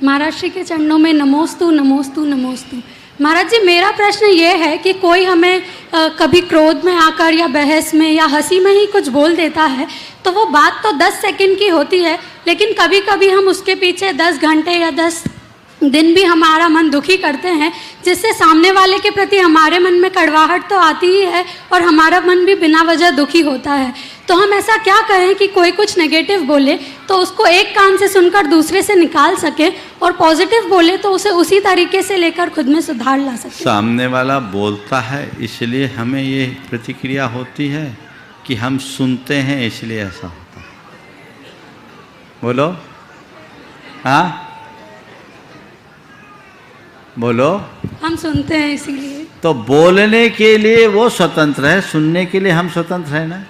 महाराज श्री के चरणों में नमोस्तु नमोस्तु नमोस्तु। महाराज जी, मेरा प्रश्न ये है कि कोई हमें कभी क्रोध में आकर या बहस में या हंसी में ही कुछ बोल देता है, तो वो बात तो 10 सेकंड की होती है, लेकिन कभी कभी हम उसके पीछे 10 घंटे या 10 दिन भी हमारा मन दुखी करते हैं, जिससे सामने वाले के प्रति हमारे मन में कड़वाहट तो आती ही है और हमारा मन भी बिना वजह दुखी होता है। तो हम ऐसा क्या करें कि कोई कुछ नेगेटिव बोले तो उसको एक कान से सुनकर दूसरे से निकाल सके, और पॉजिटिव बोले तो उसे उसी तरीके से लेकर खुद में सुधार ला सके। सामने वाला बोलता है इसलिए हमें ये प्रतिक्रिया होती है कि हम सुनते हैं इसलिए ऐसा होता है। बोलो, हाँ बोलो। हम सुनते हैं इसीलिए। तो बोलने के लिए वो स्वतंत्र है, सुनने के लिए हम स्वतंत्र है ना।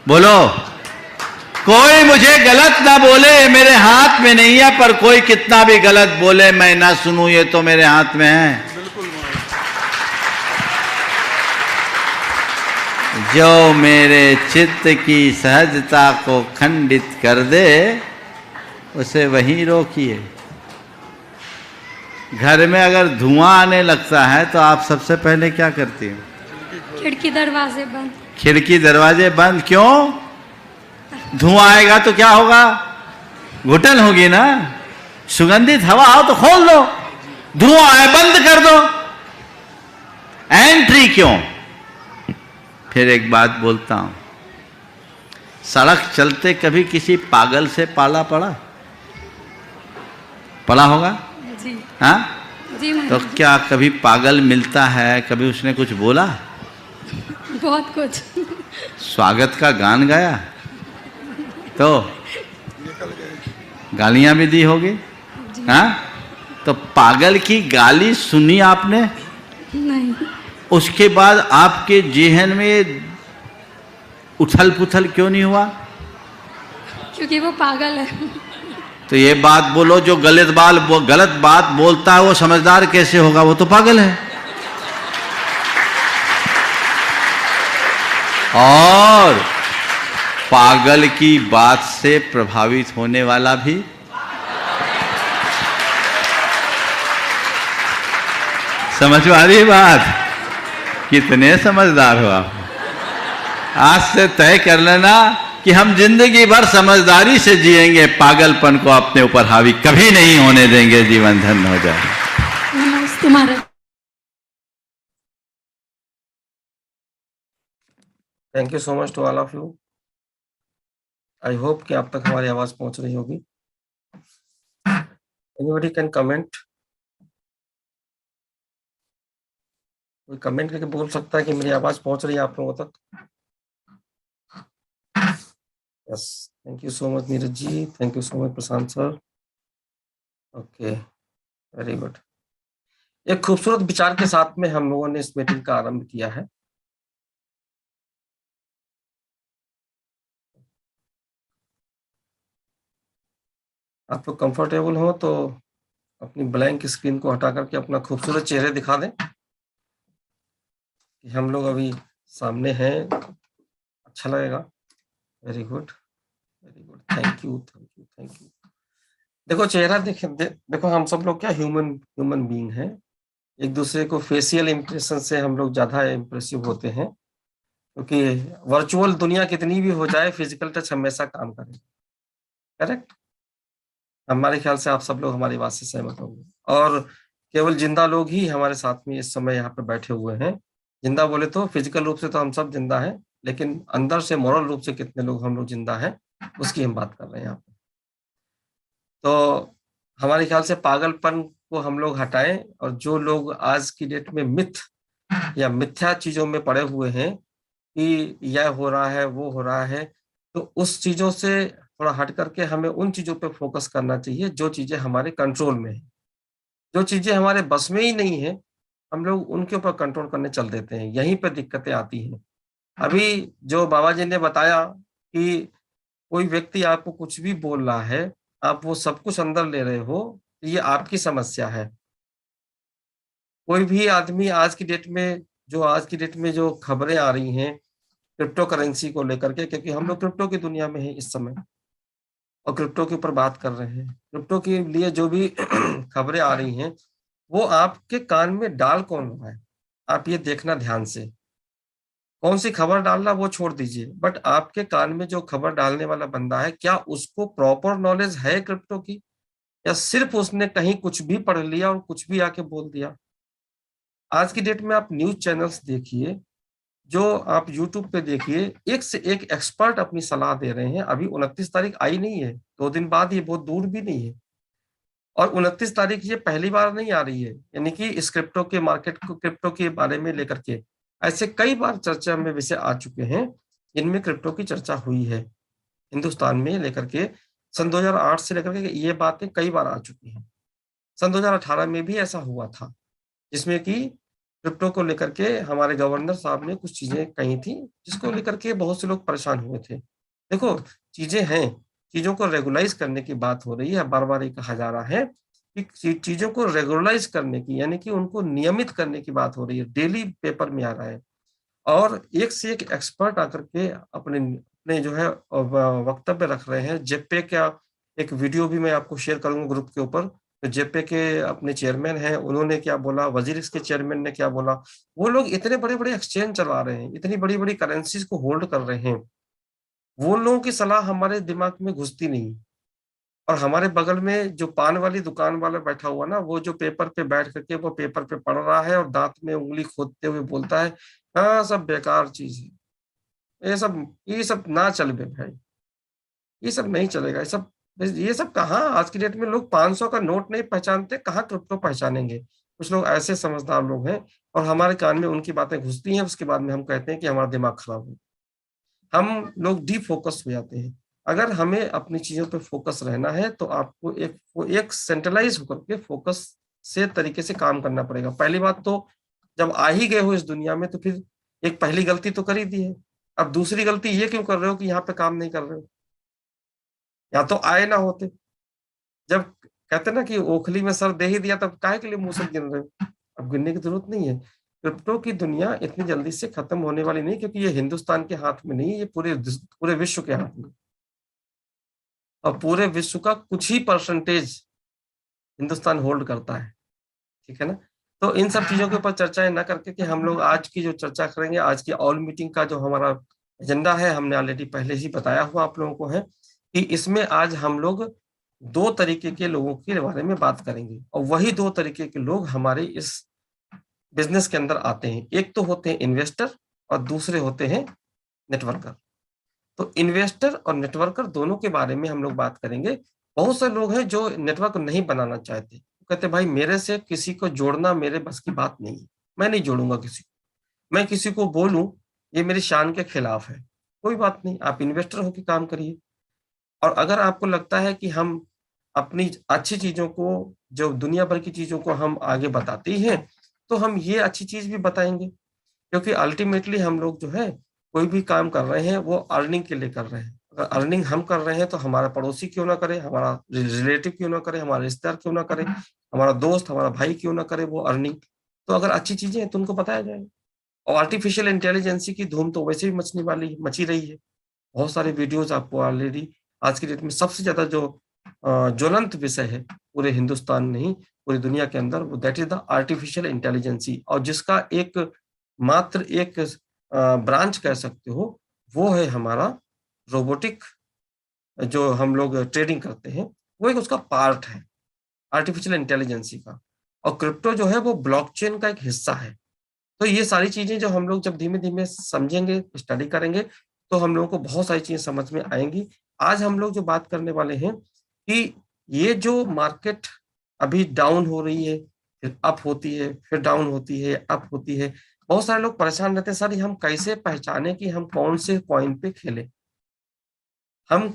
बोलो, कोई मुझे गलत ना बोले, मेरे हाथ में नहीं है, पर कोई कितना भी गलत बोले मैं ना सुनूं, ये तो मेरे हाथ में है। जो मेरे चित्त की सहजता को खंडित कर दे उसे वहीं रोकिए। घर में अगर धुआं आने लगता है तो आप सबसे पहले क्या करती हैं? खिड़की दरवाजे बंद। खिड़की दरवाजे बंद क्यों? धुआं आएगा तो क्या होगा? घुटन होगी ना। सुगंधित हवा हो तो खोल दो, धुआं आए बंद कर दो। एंट्री क्यों? फिर एक बात बोलता हूं, सड़क चलते कभी किसी पागल से पाला पड़ा होगा? जी हाँ जी। तो क्या कभी पागल मिलता है? कभी उसने कुछ बोला? बहुत कुछ। स्वागत का गान गाया तो गालियां भी दी होगी। हाँ, तो पागल की गाली सुनी आपने? नहीं। उसके बाद आपके जेहन में उथल पुथल क्यों नहीं हुआ? क्योंकि वो पागल है। तो ये बात बोलो, जो गलत बात बोलता है वो समझदार कैसे होगा? वो तो पागल है। और पागल की बात से प्रभावित होने वाला भी समझ में आ रही है बात? कितने समझदार हो आप। आज से तय कर लेना कि हम जिंदगी भर समझदारी से जिएंगे, पागलपन को अपने ऊपर हावी कभी नहीं होने देंगे, जीवन धन्य हो जाए। नमस्ते महाराज। Thank you so much to all of you. I hope कि आप तक हमारी आवाज पहुंच रही होगी। Anybody can comment. कोई कमेंट करके बोल सकता है कि मेरी आवाज पहुंच रही है आप लोगों तक? Yes, thank you so much Neeraj ji, thank you so much Prashant sir. Okay, very good. एक खूबसूरत विचार के साथ में हम लोगों ने इस मीटिंग का आरंभ किया है। आप लोग कंफर्टेबल हो तो अपनी ब्लैंक स्क्रीन को हटा करके अपना खूबसूरत चेहरे दिखा दें कि हम लोग अभी सामने हैं। अच्छा लगेगा। Very good, very good. Thank you, thank you, thank you. देखो चेहरा देखो हम सब लोग क्या ह्यूमन बीइंग हैं। एक दूसरे को फेशियल इंप्रेशन से हम लोग ज्यादा इंप्रेसिव होते हैं, क्योंकि वर्चुअल दुनिया कितनी भी हो जाए, फिजिकल टच हमेशा काम करेगा। करेक्ट? हमारे ख्याल से आप सब लोग हमारी बात से सहमत होंगे। और केवल जिंदा लोग ही हमारे साथ में इस समय यहाँ पे बैठे हुए हैं। जिंदा बोले तो फिजिकल रूप से तो हम सब जिंदा हैं, लेकिन अंदर से मॉरल रूप से कितने लोग हम लोग जिंदा हैं, उसकी हम बात कर रहे हैं यहाँ पे। तो हमारे ख्याल से पागलपन को हम लोग हटाएं, और जो लोग आज की डेट में मिथ या मिथ्या चीजों में पड़े हुए हैं कि यह हो रहा है वो हो रहा है, तो उस चीजों से थोड़ा हट करके हमें उन चीजों पे फोकस करना चाहिए जो चीजें हमारे कंट्रोल में है। जो चीजें हमारे बस में ही नहीं है, हम लोग उनके ऊपर कंट्रोल करने चल देते हैं, यहीं पे दिक्कतें आती हैं। अभी जो बाबा जी ने बताया कि कोई व्यक्ति आपको कुछ भी बोल रहा है, आप वो सब कुछ अंदर ले रहे हो, ये आपकी समस्या है। कोई भी आदमी आज की डेट में जो खबरें आ रही हैं क्रिप्टो करेंसी को लेकर के, क्योंकि हम लोग क्रिप्टो की दुनिया में हैं इस समय, और क्रिप्टो के ऊपर बात कर रहे हैं। क्रिप्टो के लिए जो भी खबरें आ रही हैं वो आपके कान में डाल कौन रहा है, आप ये देखना ध्यान से। कौन सी खबर डालना वो छोड़ दीजिए, बट आपके कान में जो खबर डालने वाला बंदा है, क्या उसको प्रॉपर नॉलेज है क्रिप्टो की, या सिर्फ उसने कहीं कुछ भी पढ़ लिया और कुछ भी आके बोल दिया। आज की डेट में आप न्यूज चैनल्स देखिए, जो आप यूट्यूब पे देखिए, एक से एक एक्सपर्ट अपनी सलाह दे रहे हैं। अभी 29 तारीख आई नहीं है, 2 दिन बाद, ये बहुत दूर भी नहीं है। और 29 तारीख ये पहली बार नहीं आ रही है, यानी कि इस क्रिप्टो के मार्केट को, क्रिप्टो के बारे में लेकर के ऐसे कई बार चर्चा में विषय आ चुके हैं, इनमें क्रिप्टो की चर्चा हुई है हिंदुस्तान में लेकर के। सन 2008 से लेकर के ये बातें कई बार आ चुकी हैं। सन 2018 में भी ऐसा हुआ था, जिसमें कि क्रिप्टो को लेकर के हमारे गवर्नर साहब ने कुछ चीजें कही थी, जिसको लेकर के बहुत से लोग परेशान हुए थे। देखो, चीजें हैं, चीजों को रेगुलाइज करने की बात हो रही है। बार बार ये कहा जा रहा है कि चीजों को रेगुलाइज करने की, यानी कि उनको नियमित करने की बात हो रही है। डेली पेपर में आ रहा है, और एक से एक एक्सपर्ट आकर के अपने अपने जो है वक्तव्य रख रहे हैं। जेपे का एक वीडियो भी मैं आपको शेयर करूंगा ग्रुप के ऊपर। तो जेपे के अपने चेयरमैन हैं, उन्होंने क्या बोला, वजीरिक्स के चेयरमैन ने क्या बोला। वो लोग इतने बड़े बड़े एक्सचेंज चला रहे हैं, इतनी बड़ी बड़ी करेंसीज को होल्ड कर रहे हैं, वो लोगों की सलाह हमारे दिमाग में घुसती नहीं। और हमारे बगल में जो पान वाली दुकान वाला बैठा हुआ ना, वो जो पेपर पे बैठ करके वो पेपर पे पढ़ रहा है और दांत में उंगली खोदते हुए बोलता है, हाँ सब बेकार चीज है, ये सब ना चल बे भाई, ये सब नहीं चलेगा। ये सब कहाँ, आज की डेट में लोग 500 का नोट नहीं पहचानते, कहाँ क्रिप्टो पहचानेंगे। कुछ लोग ऐसे समझदार लोग हैं, और हमारे कान में उनकी बातें घुसती हैं, उसके बाद में हम कहते हैं कि हमारा दिमाग खराब है। हम लोग डी फोकस हो जाते हैं। अगर हमें अपनी चीजों पे फोकस रहना है, तो आपको एक सेंट्रलाइज होकर के फोकस से तरीके से काम करना पड़ेगा। पहली बात तो, जब आ ही गए हो इस दुनिया में, तो फिर एक पहली गलती तो कर ही दी है। अब दूसरी गलती ये क्यों कर रहे हो कि यहाँ पे काम नहीं कर रहे हो, या तो आए ना होते। जब कहते ना कि ओखली में सर दे ही दिया, तब काहे के लिए मुंह से गिन रहे हो। अब गिनने की जरूरत नहीं है। क्रिप्टो की दुनिया इतनी जल्दी से खत्म होने वाली नहीं, क्योंकि ये हिंदुस्तान के हाथ में नहीं, ये पूरे विश्व के हाथ में। और पूरे विश्व का कुछ ही परसेंटेज हिंदुस्तान होल्ड करता है, ठीक है ना। तो इन सब चीजों के ऊपर चर्चाएं ना करके, कि हम लोग आज की जो चर्चा करेंगे, आज की ऑल मीटिंग का जो हमारा एजेंडा है, हमने ऑलरेडी पहले ही बताया हुआ आप लोगों को है, कि इसमें आज हम लोग 2 तरीके के लोगों के बारे में बात करेंगे। और वही 2 तरीके के लोग हमारे इस बिजनेस के अंदर आते हैं। एक तो होते हैं इन्वेस्टर, और दूसरे होते हैं नेटवर्कर। तो इन्वेस्टर और नेटवर्कर दोनों के बारे में हम लोग बात करेंगे। बहुत से लोग हैं जो नेटवर्क नहीं बनाना चाहते, कहते भाई मेरे से किसी को जोड़ना मेरे बस की बात नहीं है, मैं नहीं जोड़ूंगा किसी को, मैं किसी को बोलूं ये मेरी शान के खिलाफ है। कोई बात नहीं, आप इन्वेस्टर होकर काम करिए। और अगर आपको लगता है कि हम अपनी अच्छी चीजों को, जो दुनिया भर की चीजों को हम आगे बताते ही हैं, तो हम ये अच्छी चीज भी बताएंगे। क्योंकि अल्टीमेटली हम लोग जो है कोई भी काम कर रहे हैं वो अर्निंग के लिए कर रहे हैं। अगर अर्निंग हम कर रहे हैं, तो हमारा पड़ोसी क्यों ना करे, हमारा रिलेटिव क्यों ना करे, हमारा रिश्तेदार क्यों ना करे, हमारा दोस्त, हमारा भाई क्यों ना करे वो अर्निंग। तो अगर अच्छी चीजें हैं तो उनको बताया जाएगा। और आर्टिफिशियल इंटेलिजेंसी की धूम तो वैसे भी मची रही है। बहुत सारे वीडियोज आपको ऑलरेडी, आज की डेट में सबसे ज्यादा जो ज्वलंत विषय है पूरे हिंदुस्तान में ही, पूरी दुनिया के अंदर, वो that is the artificial intelligence. और जिसका मात्र एक ब्रांच कह सकते हो, वो है हमारा रोबोटिक। जो हम लोग ट्रेडिंग करते हैं, वो एक उसका पार्ट है आर्टिफिशियल इंटेलिजेंसी का। और क्रिप्टो जो है वो ब्लॉकचेन का एक हिस्सा है। तो ये सारी चीजें जो हम लोग जब धीमे धीमे समझेंगे, स्टडी करेंगे, तो हम लोगों को बहुत सारी चीजें समझ में आएंगी। आज हम लोग जो बात करने वाले हैं कि ये जो मार्केट अभी डाउन हो रही है, फिर अप होती है, फिर डाउन होती है, अप होती है। बहुत सारे लोग परेशान रहते हैं, सर हम कैसे पहचाने कि हम कौन से कॉइन पे खेले। हम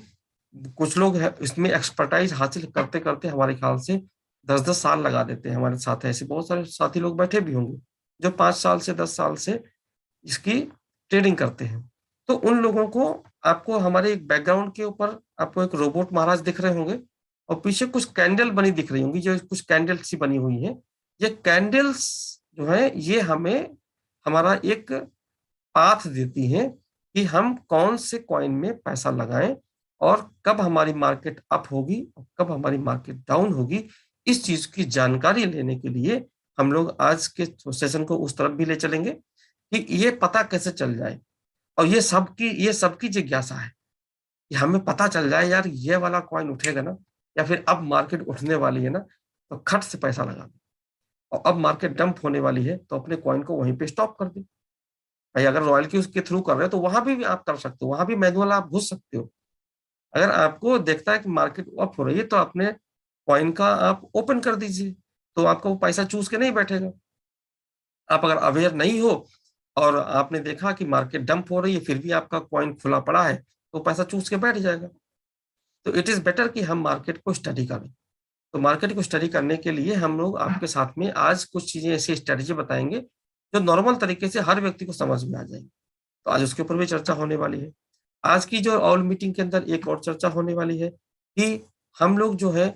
कुछ लोग है इसमें एक्सपर्टाइज हासिल करते करते हमारे ख्याल से 10-10 साल लगा देते हैं। हमारे साथ ऐसे बहुत सारे साथी लोग बैठे भी होंगे जो 5 साल से 10 साल से इसकी ट्रेडिंग करते हैं। तो उन लोगों को, आपको हमारे एक बैकग्राउंड के ऊपर आपको एक रोबोट महाराज दिख रहे होंगे, और पीछे कुछ कैंडल बनी दिख रही होंगी, जो कुछ कैंडल सी बनी हुई है। ये कैंडल्स जो है ये हमें हमारा एक पाथ देती हैं कि हम कौन से कॉइन में पैसा लगाएं और कब हमारी मार्केट अप होगी और कब हमारी मार्केट डाउन होगी, इस चीज की जानकारी लेने के लिए हम लोग आज के सेशन को उस तरफ भी ले चलेंगे कि ये पता कैसे चल जाए। और ये सबकी जिज्ञासा है कि हमें पता चल जाए यार ये वाला कॉइन उठेगा ना, या फिर अब मार्केट उठने वाली है ना, तो खट से पैसा लगा दे, और अब मार्केट डंप होने वाली है तो अपने कॉइन को वहीं पे स्टॉप कर दे। भाई अगर रॉयल्टी उसके थ्रू कर रहे हो तो वहां भी आप कर सकते हो, वहां भी मैनुअल आप घुस सकते हो। अगर आपको देखता है कि मार्केट अप हो रही है तो अपने कॉइन का आप ओपन कर दीजिए, तो आपका वो पैसा चूस के नहीं बैठेगा। आप अगर अवेयर नहीं हो और आपने देखा कि मार्केट डंप हो रही है फिर भी आपका कॉइन खुला पड़ा है, तो पैसा चूस के बैठ जाएगा। तो इट इज बेटर कि हम मार्केट को स्टडी करें। तो मार्केट को स्टडी करने के लिए हम लोग आपके साथ में आज कुछ चीजें ऐसी स्ट्रेटेजी बताएंगे जो नॉर्मल तरीके से हर व्यक्ति को समझ में आ जाएगी। तो आज उसके ऊपर भी चर्चा होने वाली है। आज की जो ऑल मीटिंग के अंदर एक और चर्चा होने वाली है कि हम लोग जो है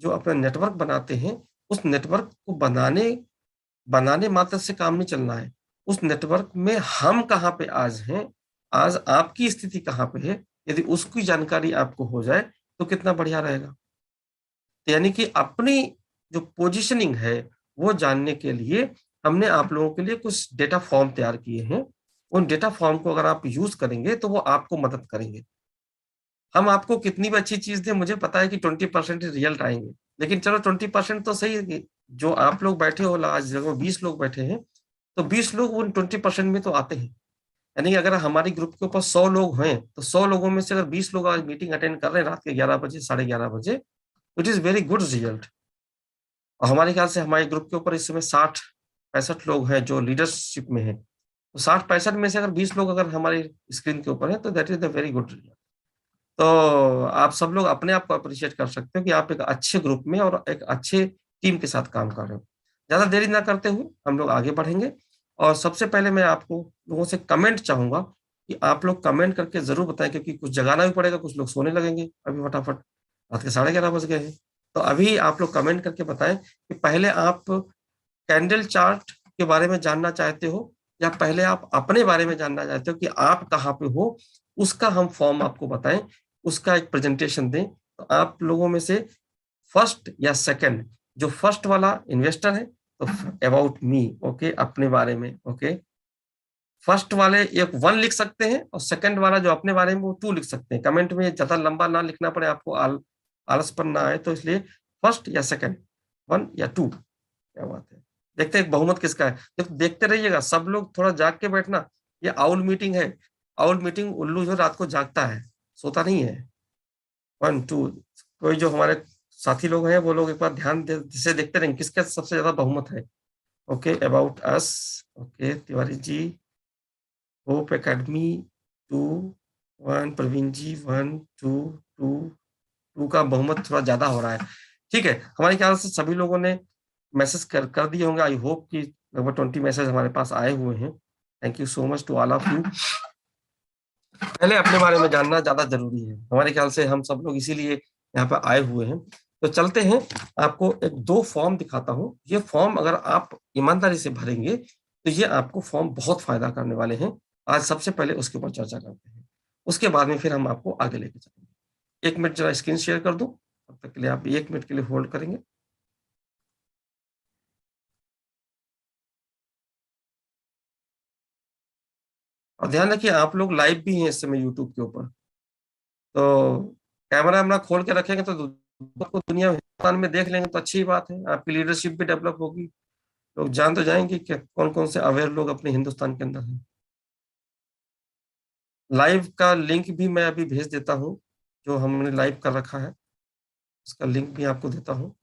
जो अपना नेटवर्क बनाते हैं, उस नेटवर्क को बनाने बनाने मात्र से काम नहीं चलना है। उस नेटवर्क में हम कहाँ पे आज हैं, आज आपकी स्थिति कहाँ पे है, यदि उसकी जानकारी आपको हो जाए तो कितना बढ़िया रहेगा। तो यानी कि अपनी जो पोजीशनिंग है वो जानने के लिए हमने आप लोगों के लिए कुछ डेटा फॉर्म तैयार किए हैं। उन डेटा फॉर्म को अगर आप यूज करेंगे तो वो आपको मदद करेंगे। हम आपको कितनी भी अच्छी चीज दें, मुझे पता है कि 20% रिजल्ट आएंगे, लेकिन चलो 20% तो सही है कि जो आप लोग बैठे हो, आज जगह 20 लोग बैठे हैं, तो 20 लोग उन 20% में तो आते हैं। यानी कि अगर हमारी ग्रुप के ऊपर 100 लोग हैं तो 100 लोगों में से अगर 20 लोग आज मीटिंग अटेंड कर रहे हैं रात के 11 बजे, 11:30 बजे, it is very good result. और हमारे ख्याल से हमारे ग्रुप के ऊपर इस समय 60-65 लोग हैं जो लीडरशिप में हैं। तो 60-65 में से अगर 20 लोग अगर हमारी स्क्रीन के ऊपर हैं तो that is the very good result. तो आप सब लोग अपने आप को अप्रिशिएट कर सकते हो कि आप एक अच्छे ग्रुप में और एक अच्छे टीम के साथ काम कर रहे हो। ज्यादा देरी ना करते हुए हम लोग आगे बढ़ेंगे। और सबसे पहले मैं आपको लोगों से कमेंट चाहूंगा कि आप लोग कमेंट करके जरूर बताएं, क्योंकि कुछ जगाना भी पड़ेगा, कुछ लोग सोने लगेंगे अभी फटाफट, रात के 11:30 बज गए हैं। तो अभी आप लोग कमेंट करके बताएं कि पहले आप कैंडल चार्ट के बारे में जानना चाहते हो या पहले आप अपने बारे में जानना चाहते हो कि आप कहाँ पे हो, उसका हम फॉर्म आपको बताएं, उसका एक प्रेजेंटेशन दें। तो आप लोगों में से फर्स्ट या सेकंड, जो फर्स्ट वाला इन्वेस्टर है तो अबाउट मी, ओके, अपने बारे में, ओके, फर्स्ट वाले एक 1 लिख सकते हैं और सेकंड वाला जो अपने बारे में वो 2 लिख सकते हैं। कमेंट में ज्यादा लंबा ना लिखना पड़े आपको, आलसपन ना आए, तो इसलिए फर्स्ट या सेकंड, 1 या 2। क्या बात है, देखते हैं बहुमत किसका है। देखते रहिएगा सब लोग, थोड़ा जाग के बैठना। ये आउल मीटिंग है। आउल मीटिंग उल्लू जो रात को जागता है, सोता नहीं है। 1 2, कोई जो हमारे साथी लोग हैं वो लोग एक बार ध्यान से देखते रहेंगे किसका सबसे ज्यादा बहुमत है। Okay, about us, okay, Tiwari ji, hope academy 2 1, Praveen ji 1 2 2 2 का बहुमत थोड़ा ज्यादा हो रहा है। ठीक है, हमारे ख्याल से सभी लोगों ने मैसेज कर दिए होंगे। आई होप कि लगभग 20 मैसेज हमारे पास आए हुए हैं। Thank you so much to all of you. पहले अपने बारे में जानना ज्यादा जरूरी है, हमारे ख्याल से हम सब लोग इसीलिए यहाँ पे आए हुए हैं। तो चलते हैं, आपको एक 2 फॉर्म दिखाता हूँ। ये फॉर्म अगर आप ईमानदारी से भरेंगे तो ये आपको फॉर्म बहुत फायदा करने वाले हैं। आज सबसे पहले उसके ऊपर चर्चा करते हैं, उसके बाद में फिर हम आपको आगे लेके चलेंगे। 1 मिनट जरा स्क्रीन शेयर कर दूं, तब तक के लिए आप 1 मिनट के लिए होल्ड करेंगे। और ध्यान रखिए आप लोग लाइव भी हैं इस समय यूट्यूब के ऊपर, तो कैमरा वैमरा खोल के रखेंगे तो को दुनिया हिंदुस्तान में देख लेंगे तो अच्छी बात है, आपकी लीडरशिप भी डेवलप होगी। लोग जान तो जाएंगे कि कौन कौन से अवेयर लोग अपने हिंदुस्तान के अंदर हैं। लाइव का लिंक भी मैं अभी भेज देता हूँ, जो हमने लाइव कर रखा है उसका लिंक भी आपको देता हूँ।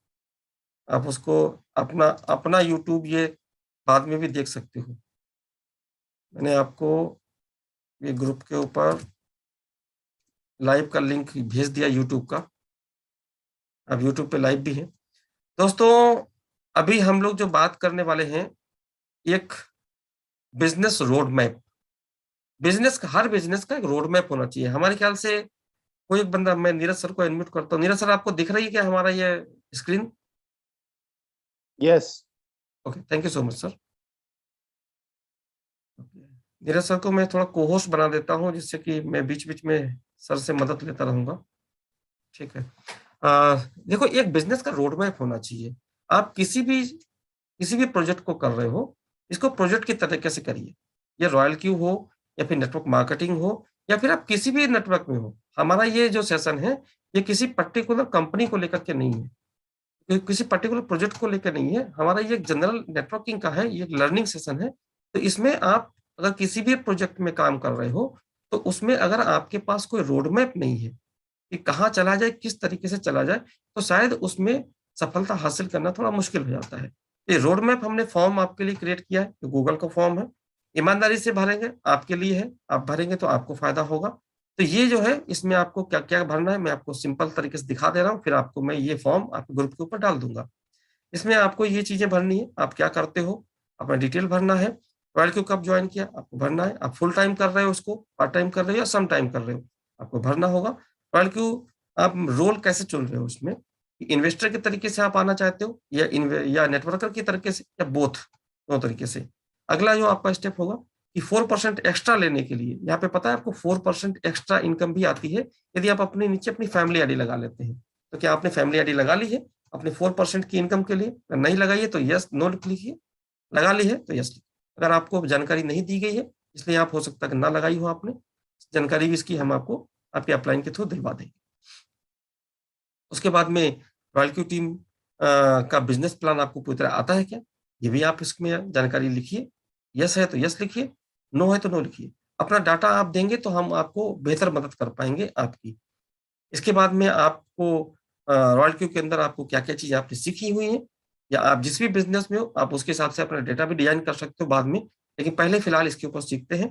आप उसको अपना अपना यूट्यूब ये बाद में भी देख सकते हो। मैंने आपको ये ग्रुप के ऊपर लाइव का लिंक भेज दिया यूट्यूब का, अब यूट्यूब पे लाइव भी है। दोस्तों अभी हम लोग जो बात करने वाले हैं, एक बिजनेस रोड मैप। बिजनेस का, हर बिजनेस का एक रोड मैप होना चाहिए हमारे ख्याल से। कोई एक बंदा, मैं नीरज सर को इनवाइट करता हूँ। नीरज सर आपको दिख रही है क्या हमारा ये screen? Yes. Okay, thank you so much sir. Neeraj sir को मैं थोड़ा कोहोस्ट बना देता हूँ जिससे कि मैं बीच बीच में सर से मदद लेता रहूंगा। ठीक है। देखो, एक बिजनेस का रोड मैप होना चाहिए। आप किसी भी प्रोजेक्ट को कर रहे हो, इसको प्रोजेक्ट की तरीके से करिए। ये रॉयल क्यू हो या फिर नेटवर्क मार्केटिंग हो या फिर आप किसी भी नेटवर्क में हो, हमारा ये जो सेशन है, ये किसी पर्टिकुलर कंपनी को लेकर के नहीं है, ये किसी पर्टिकुलर प्रोजेक्ट को लेकर नहीं है। हमारा ये एक जनरल नेटवर्किंग का है, ये एक लर्निंग सेशन है। तो इसमें आप अगर किसी भी प्रोजेक्ट में काम कर रहे हो, तो उसमें अगर आपके पास कोई रोड मैप नहीं है कि कहाँ चला जाए, किस तरीके से चला जाए, तो शायद उसमें सफलता हासिल करना थोड़ा मुश्किल हो जाता है। ये रोड मैप हमने फॉर्म आपके लिए क्रिएट किया है, जो गूगल का फॉर्म है। ईमानदारी से भरेंगे, आपके लिए है, आप भरेंगे तो आपको फायदा होगा। तो ये जो है, इसमें आपको क्या-क्या भरना है, मैं आपको सिंपल तरीके से दिखा दे रहा हूँ, फिर आपको मैं ये फॉर्म आपके ग्रुप के ऊपर डाल दूँगा। इसमें आपको ये चीज़ें भरनी है, आप क्या करते हो, अपना डिटेल भरना है, रॉयल क्यू कब जॉइन किया, आपको भरना है, आप फुल टाइम कर रहे हो उसको, पार्ट टाइम कर रहे हो या सम टाइम कर रहे हो, आपको भरना होगा। रॉयल क्यू आप रोल कैसे चुन रहे हो उसमें, इन्वेस्टर के तरीके से आप आना चाहते हो या नेटवर्कर के तरीके से या बोथ, दोनों तरीके से। अगला जो आपका स्टेप होगा कि 4% एक्स्ट्रा लेने के लिए, यहाँ पे पता है आपको 4% एक्स्ट्रा इनकम भी आती है यदि आप अपने नीचे अपनी फैमिली आईडी लगा लेते हैं। तो क्या आपने फैमिली आईडी लगा ली है अपने 4% की इनकम के लिए? अगर नहीं लगाई है तो यस नो लिखिए, लगा ली है तो यस लिखिए। अगर आपको जानकारी नहीं दी गई है, इसलिए आप हो सकता है कि ना लगाई हो आपने, जानकारी भी इसकी हम आपको आपके अपलाइन के थ्रू दिलवा देंगे। उसके बाद में रॉयल क्यू टीम का बिजनेस प्लान आपको पूरी तरह आता है क्या? ये भी आप इसमें जानकारी लिखिए। यस है तो यस लिखिए, नो है तो नो लिखिए। अपना डाटा आप देंगे तो हम आपको बेहतर मदद कर पाएँगे आपकी। इसके बाद में आपको रॉयल क्यू के अंदर आपको क्या-क्या चीज़ें आपने सीखी हुई हैं या आप जिस भी बिज़नेस में हो, आप उसके हिसाब से अपना डेटा भी डिज़ाइन कर सकते हो बाद में। लेकिन पहले फिलहाल इसके ऊपर सीखते हैं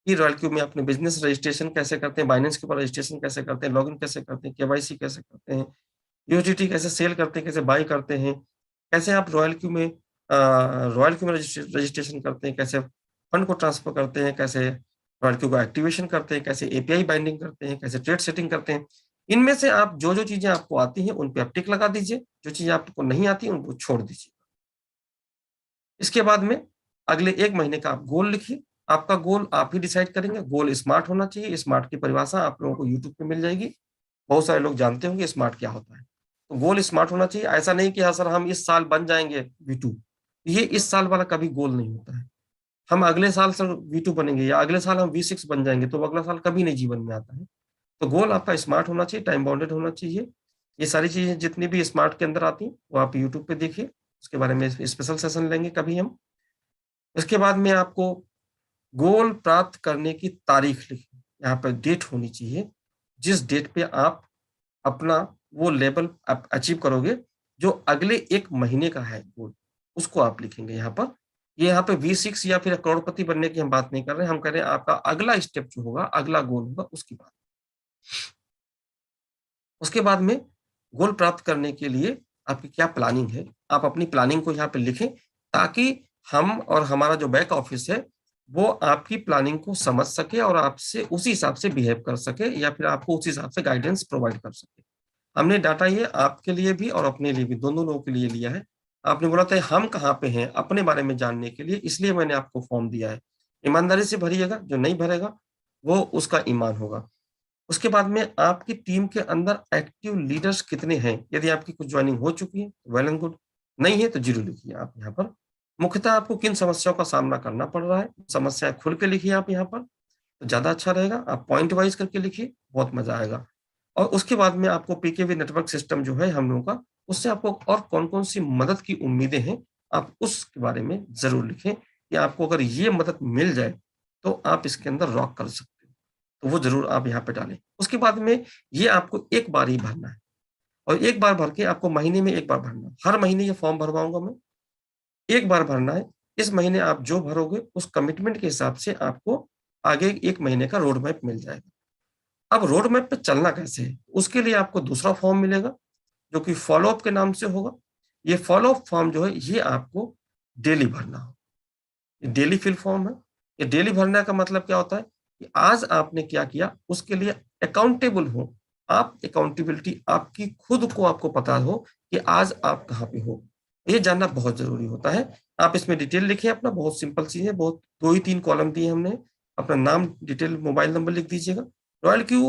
कि रॉयल क्यू में अपने बिज़नेस रजिस्ट्रेशन कैसे करते हैं, बाइनेंस के ऊपर रजिस्ट्रेशन कैसे करते हैं, लॉगिन कैसे करते हैं, केवाईसी कैसे करते हैं, यूएसडीटी कैसे सेल करते हैं, कैसे बाय करते हैं, कैसे आप रॉयल क्यू में रजिस्ट्रेशन करते हैं, कैसे फंड को ट्रांसफर करते हैं, कैसे रॉयल क्यू को एक्टिवेशन करते हैं, कैसे एपीआई बाइंडिंग करते हैं, कैसे ट्रेड सेटिंग करते हैं। इनमें से आप जो-जो चीज़ें आपको आती हैं, उन पे आप टिक लगा दीजिए, जो चीज़ें आपको नहीं आती हैं, उनको छोड़ दीजिए। इसके बाद में अगले 1 महीने का आप गोल लिखिए। आपका गोल आप ही डिसाइड करेंगे, गोल स्मार्ट होना चाहिए। स्मार्ट की परिभाषा आप लोगों को यूट्यूब पे मिल जाएगी। बहुत सारे लोग जानते होंगे स्मार्ट क्या होता है। तो गोल स्मार्ट होना चाहिए, ऐसा नहीं कि हाँ सर हम इस साल बन जाएँगे V2। ये इस साल वाला कभी गोल नहीं होता है। हम अगले साल सर V2 बनेंगे या अगले साल हम V6 बन जाएँगे, तो अगला साल कभी नहीं जीवन में आता है। तो गोल आपका स्मार्ट होना चाहिए, टाइम बाउंडेड होना चाहिए। ये सारी चीज़ें जितनी भी स्मार्ट के अंदर आती हैं, वो आप यूट्यूब पे देखिए। उसके बारे में स्पेशल सेशन लेंगे कभी हम। इसके बाद में आपको गोल प्राप्त करने की तारीख लिखिए। यहाँ पे डेट होनी चाहिए, जिस डेट पे आप अपना वो लेवल आप अचीव करोगे, जो अगले 1 महीने का है गोल, उसको आप लिखेंगे यहाँ पर। ये यहाँ पे V6 या फिर करोड़पति बनने की हम बात नहीं कर रहे हैं, हम कह रहे हैं आपका अगला स्टेप जो होगा, अगला गोल होगा, उसकी बात। उसके बाद में गोल प्राप्त करने के लिए आपकी क्या प्लानिंग है, आप अपनी प्लानिंग को यहाँ पे लिखें, ताकि हम और हमारा जो बैक ऑफिस है, वो आपकी प्लानिंग को समझ सके और आपसे उसी हिसाब से बिहेव कर सके या फिर आपको उसी हिसाब से गाइडेंस प्रोवाइड कर सके। हमने डाटा ये आपके लिए भी और अपने लिए भी, दोनों लोगों के लिए लिया है। आपने बोला था हम कहाँ पे हैं अपने बारे में जानने के लिए, इसलिए मैंने आपको फॉर्म दिया है। ईमानदारी से भरिएगा, जो नहीं भरेगा, वो उसका ईमान होगा। उसके बाद में आपकी टीम के अंदर एक्टिव लीडर्स कितने हैं? यदि आपकी कुछ जॉइनिंग हो चुकी है, वेल एंड गुड, नहीं है तो 0 लिखिए आप यहाँ पर। मुख्यतः आपको किन समस्याओं का सामना करना पड़ रहा है, समस्याएँ खुल के लिखिए आप यहाँ पर, तो ज़्यादा अच्छा रहेगा। आप पॉइंट वाइज़ करके लिखिए, बहुत मज़ा आएगा। और उसके बाद में आपको पीकेवी नेटवर्क सिस्टम जो है हम लोगों का, उससे आपको और कौन-कौन सी मदद की उम्मीदें हैं, आप उसके बारे में ज़रूर लिखें कि आपको अगर ये मदद मिल जाए, तो आप इसके अंदर रॉक कर सकते हो। तो वो ज़रूर आप यहाँ पे डालें। उसके बाद में ये आपको एक बार ही भरना है और एक बार भर के आपको महीने में 1 बार भरना है। हर महीने ये फॉर्म भरवाऊँगा मैं, 1 बार भरना है। इस महीने आप जो भरोगे, उस कमिटमेंट के हिसाब से आपको आगे 1 महीने का रोड मैप मिल जाएगा। अब रोड मैप पे चलना कैसे है? उसके लिए आपको दूसरा फॉर्म मिलेगा, जो कि फ़ॉलो अप के नाम से होगा। ये फ़ॉलो अप फॉर्म जो है, ये आपको डेली भरना हो। ये डेली फिल फॉर्म है। ये डेली भरने का मतलब क्या होता है कि आज आपने क्या किया, उसके लिए अकाउंटेबल हो। आप अकाउंटेबिलिटी आपकी खुद को आपको पता हो कि आज आप कहाँ पे हो। ये जानना बहुत ज़रूरी होता है। आप इसमें डिटेल लिखिए अपना, बहुत सिंपल चीज़ है, बहुत 2 ही 3 कॉलम दिए हमने। अपना नाम, डिटेल, मोबाइल नंबर लिख दीजिएगा। रॉयल क्यू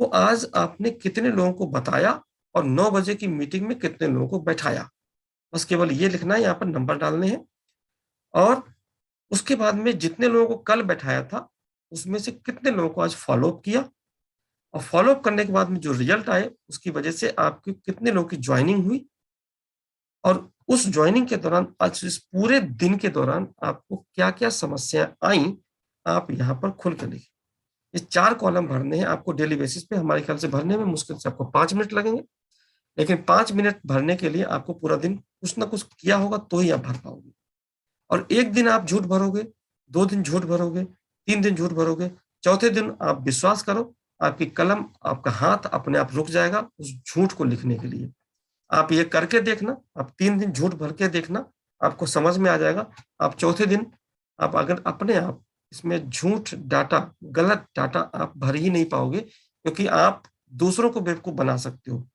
वो आज आपने कितने लोगों को बताया और 9 बजे की मीटिंग में कितने लोगों को बैठाया। बस केवल ये लिखना है, यहाँ पर नंबर डालने हैं। और उसके बाद में जितने लोगों को कल बैठाया था, उसमें से कितने लोगों को आज फॉलो अप किया, और फॉलो अप करने के बाद में जो रिजल्ट आए, उसकी वजह से आपकी कितने लोगों की ज्वाइनिंग हुई, और उस ज्वाइनिंग के दौरान आज इस पूरे दिन के दौरान आपको क्या-क्या समस्याएँ आईं, आप यहाँ पर खुल के लिखें। ये 4 कॉलम भरने हैं आपको डेली बेसिस पे। हमारे ख्याल से भरने में मुश्किल से आपको 5 मिनट लगेंगे, लेकिन 5 मिनट भरने के लिए आपको पूरा दिन कुछ ना कुछ किया होगा, तो ही आप भर पाओगे। और 1 दिन आप झूठ भरोगे, 2 दिन झूठ भरोगे, 3 दिन झूठ भरोगे, चौथे दिन आप विश्वास करो, आपकी कलम, आपका हाथ अपने आप रुक जाएगा उस झूठ को लिखने के लिए। आप ये करके देखना, आप 3 दिन झूठ भर के देखना, आपको समझ में आ जाएगा। आप चौथे दिन आप अगर अपने आप इसमें झूठ डाटा, गलत डाटा आप भर ही नहीं पाओगे, क्योंकि आप दूसरों को बेवकूफ़ बना सकते हो,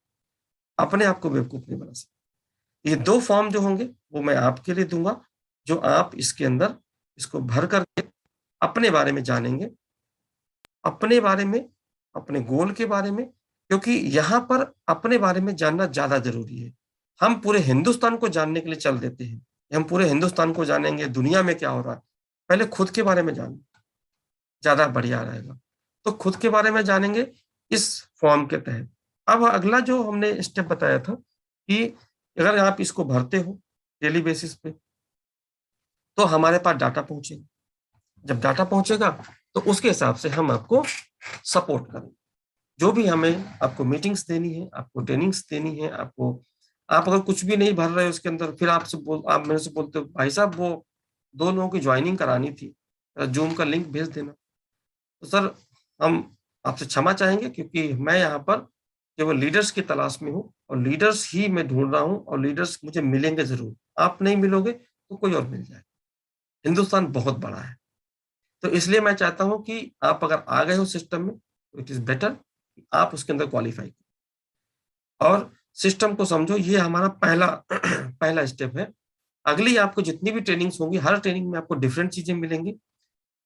अपने आप को बेवकूफ़ नहीं बना सकते। ये 2 फॉर्म जो होंगे, वो मैं आपके लिए दूँगा, जो आप इसके अंदर इसको भर कर के अपने बारे में जानेंगे, अपने बारे में, अपने गोल के बारे में, क्योंकि यहाँ पर अपने बारे में जानना ज़्यादा ज़रूरी है। हम पूरे हिंदुस्तान को जानने के लिए चल देते हैं, हम पूरे हिंदुस्तान को जानेंगे, दुनिया में क्या हो रहा है। पहले खुद के बारे में जानो, ज़्यादा बढ़िया रहेगा। तो खुद के बारे में जानेंगे इस फॉर्म के तहत। अब अगला जो हमने स्टेप बताया था कि अगर आप इसको भरते हो डेली बेसिस पे, तो हमारे पास डाटा पहुँचेगा। जब डाटा पहुँचेगा, तो उसके हिसाब से हम आपको सपोर्ट करेंगे। जो भी हमें आपको मीटिंग्स देनी है, आपको ट्रेनिंग्स देनी है, आपको, आप अगर कुछ भी नहीं भर रहे हो उसके अंदर, फिर आप मेरे से बोलते हो, भाई साहब वो 2 लोगों की ज्वाइनिंग करानी थी, ज़ूम का लिंक भेज देना। तो सर, हम आपसे क्षमा चाहेंगे, क्योंकि मैं यहाँ पर केवल लीडर्स की तलाश में हूँ, और लीडर्स ही मैं ढूँढ रहा हूँ, और लीडर्स मुझे मिलेंगे ज़रूर। आप नहीं मिलोगे तो कोई और मिल जाएगा। हिंदुस्तान बहुत बड़ा है। तो इसलिए मैं चाहता हूँ कि आप अगर आ गए हो सिस्टम में, तो इट इज़ बेटर कि आप उसके अंदर क्वालिफ़ाई करो और सिस्टम को समझो। ये हमारा पहला पहला स्टेप है। अगली आपको जितनी भी ट्रेनिंग्स होंगी, हर ट्रेनिंग में आपको डिफरेंट चीज़ें मिलेंगी,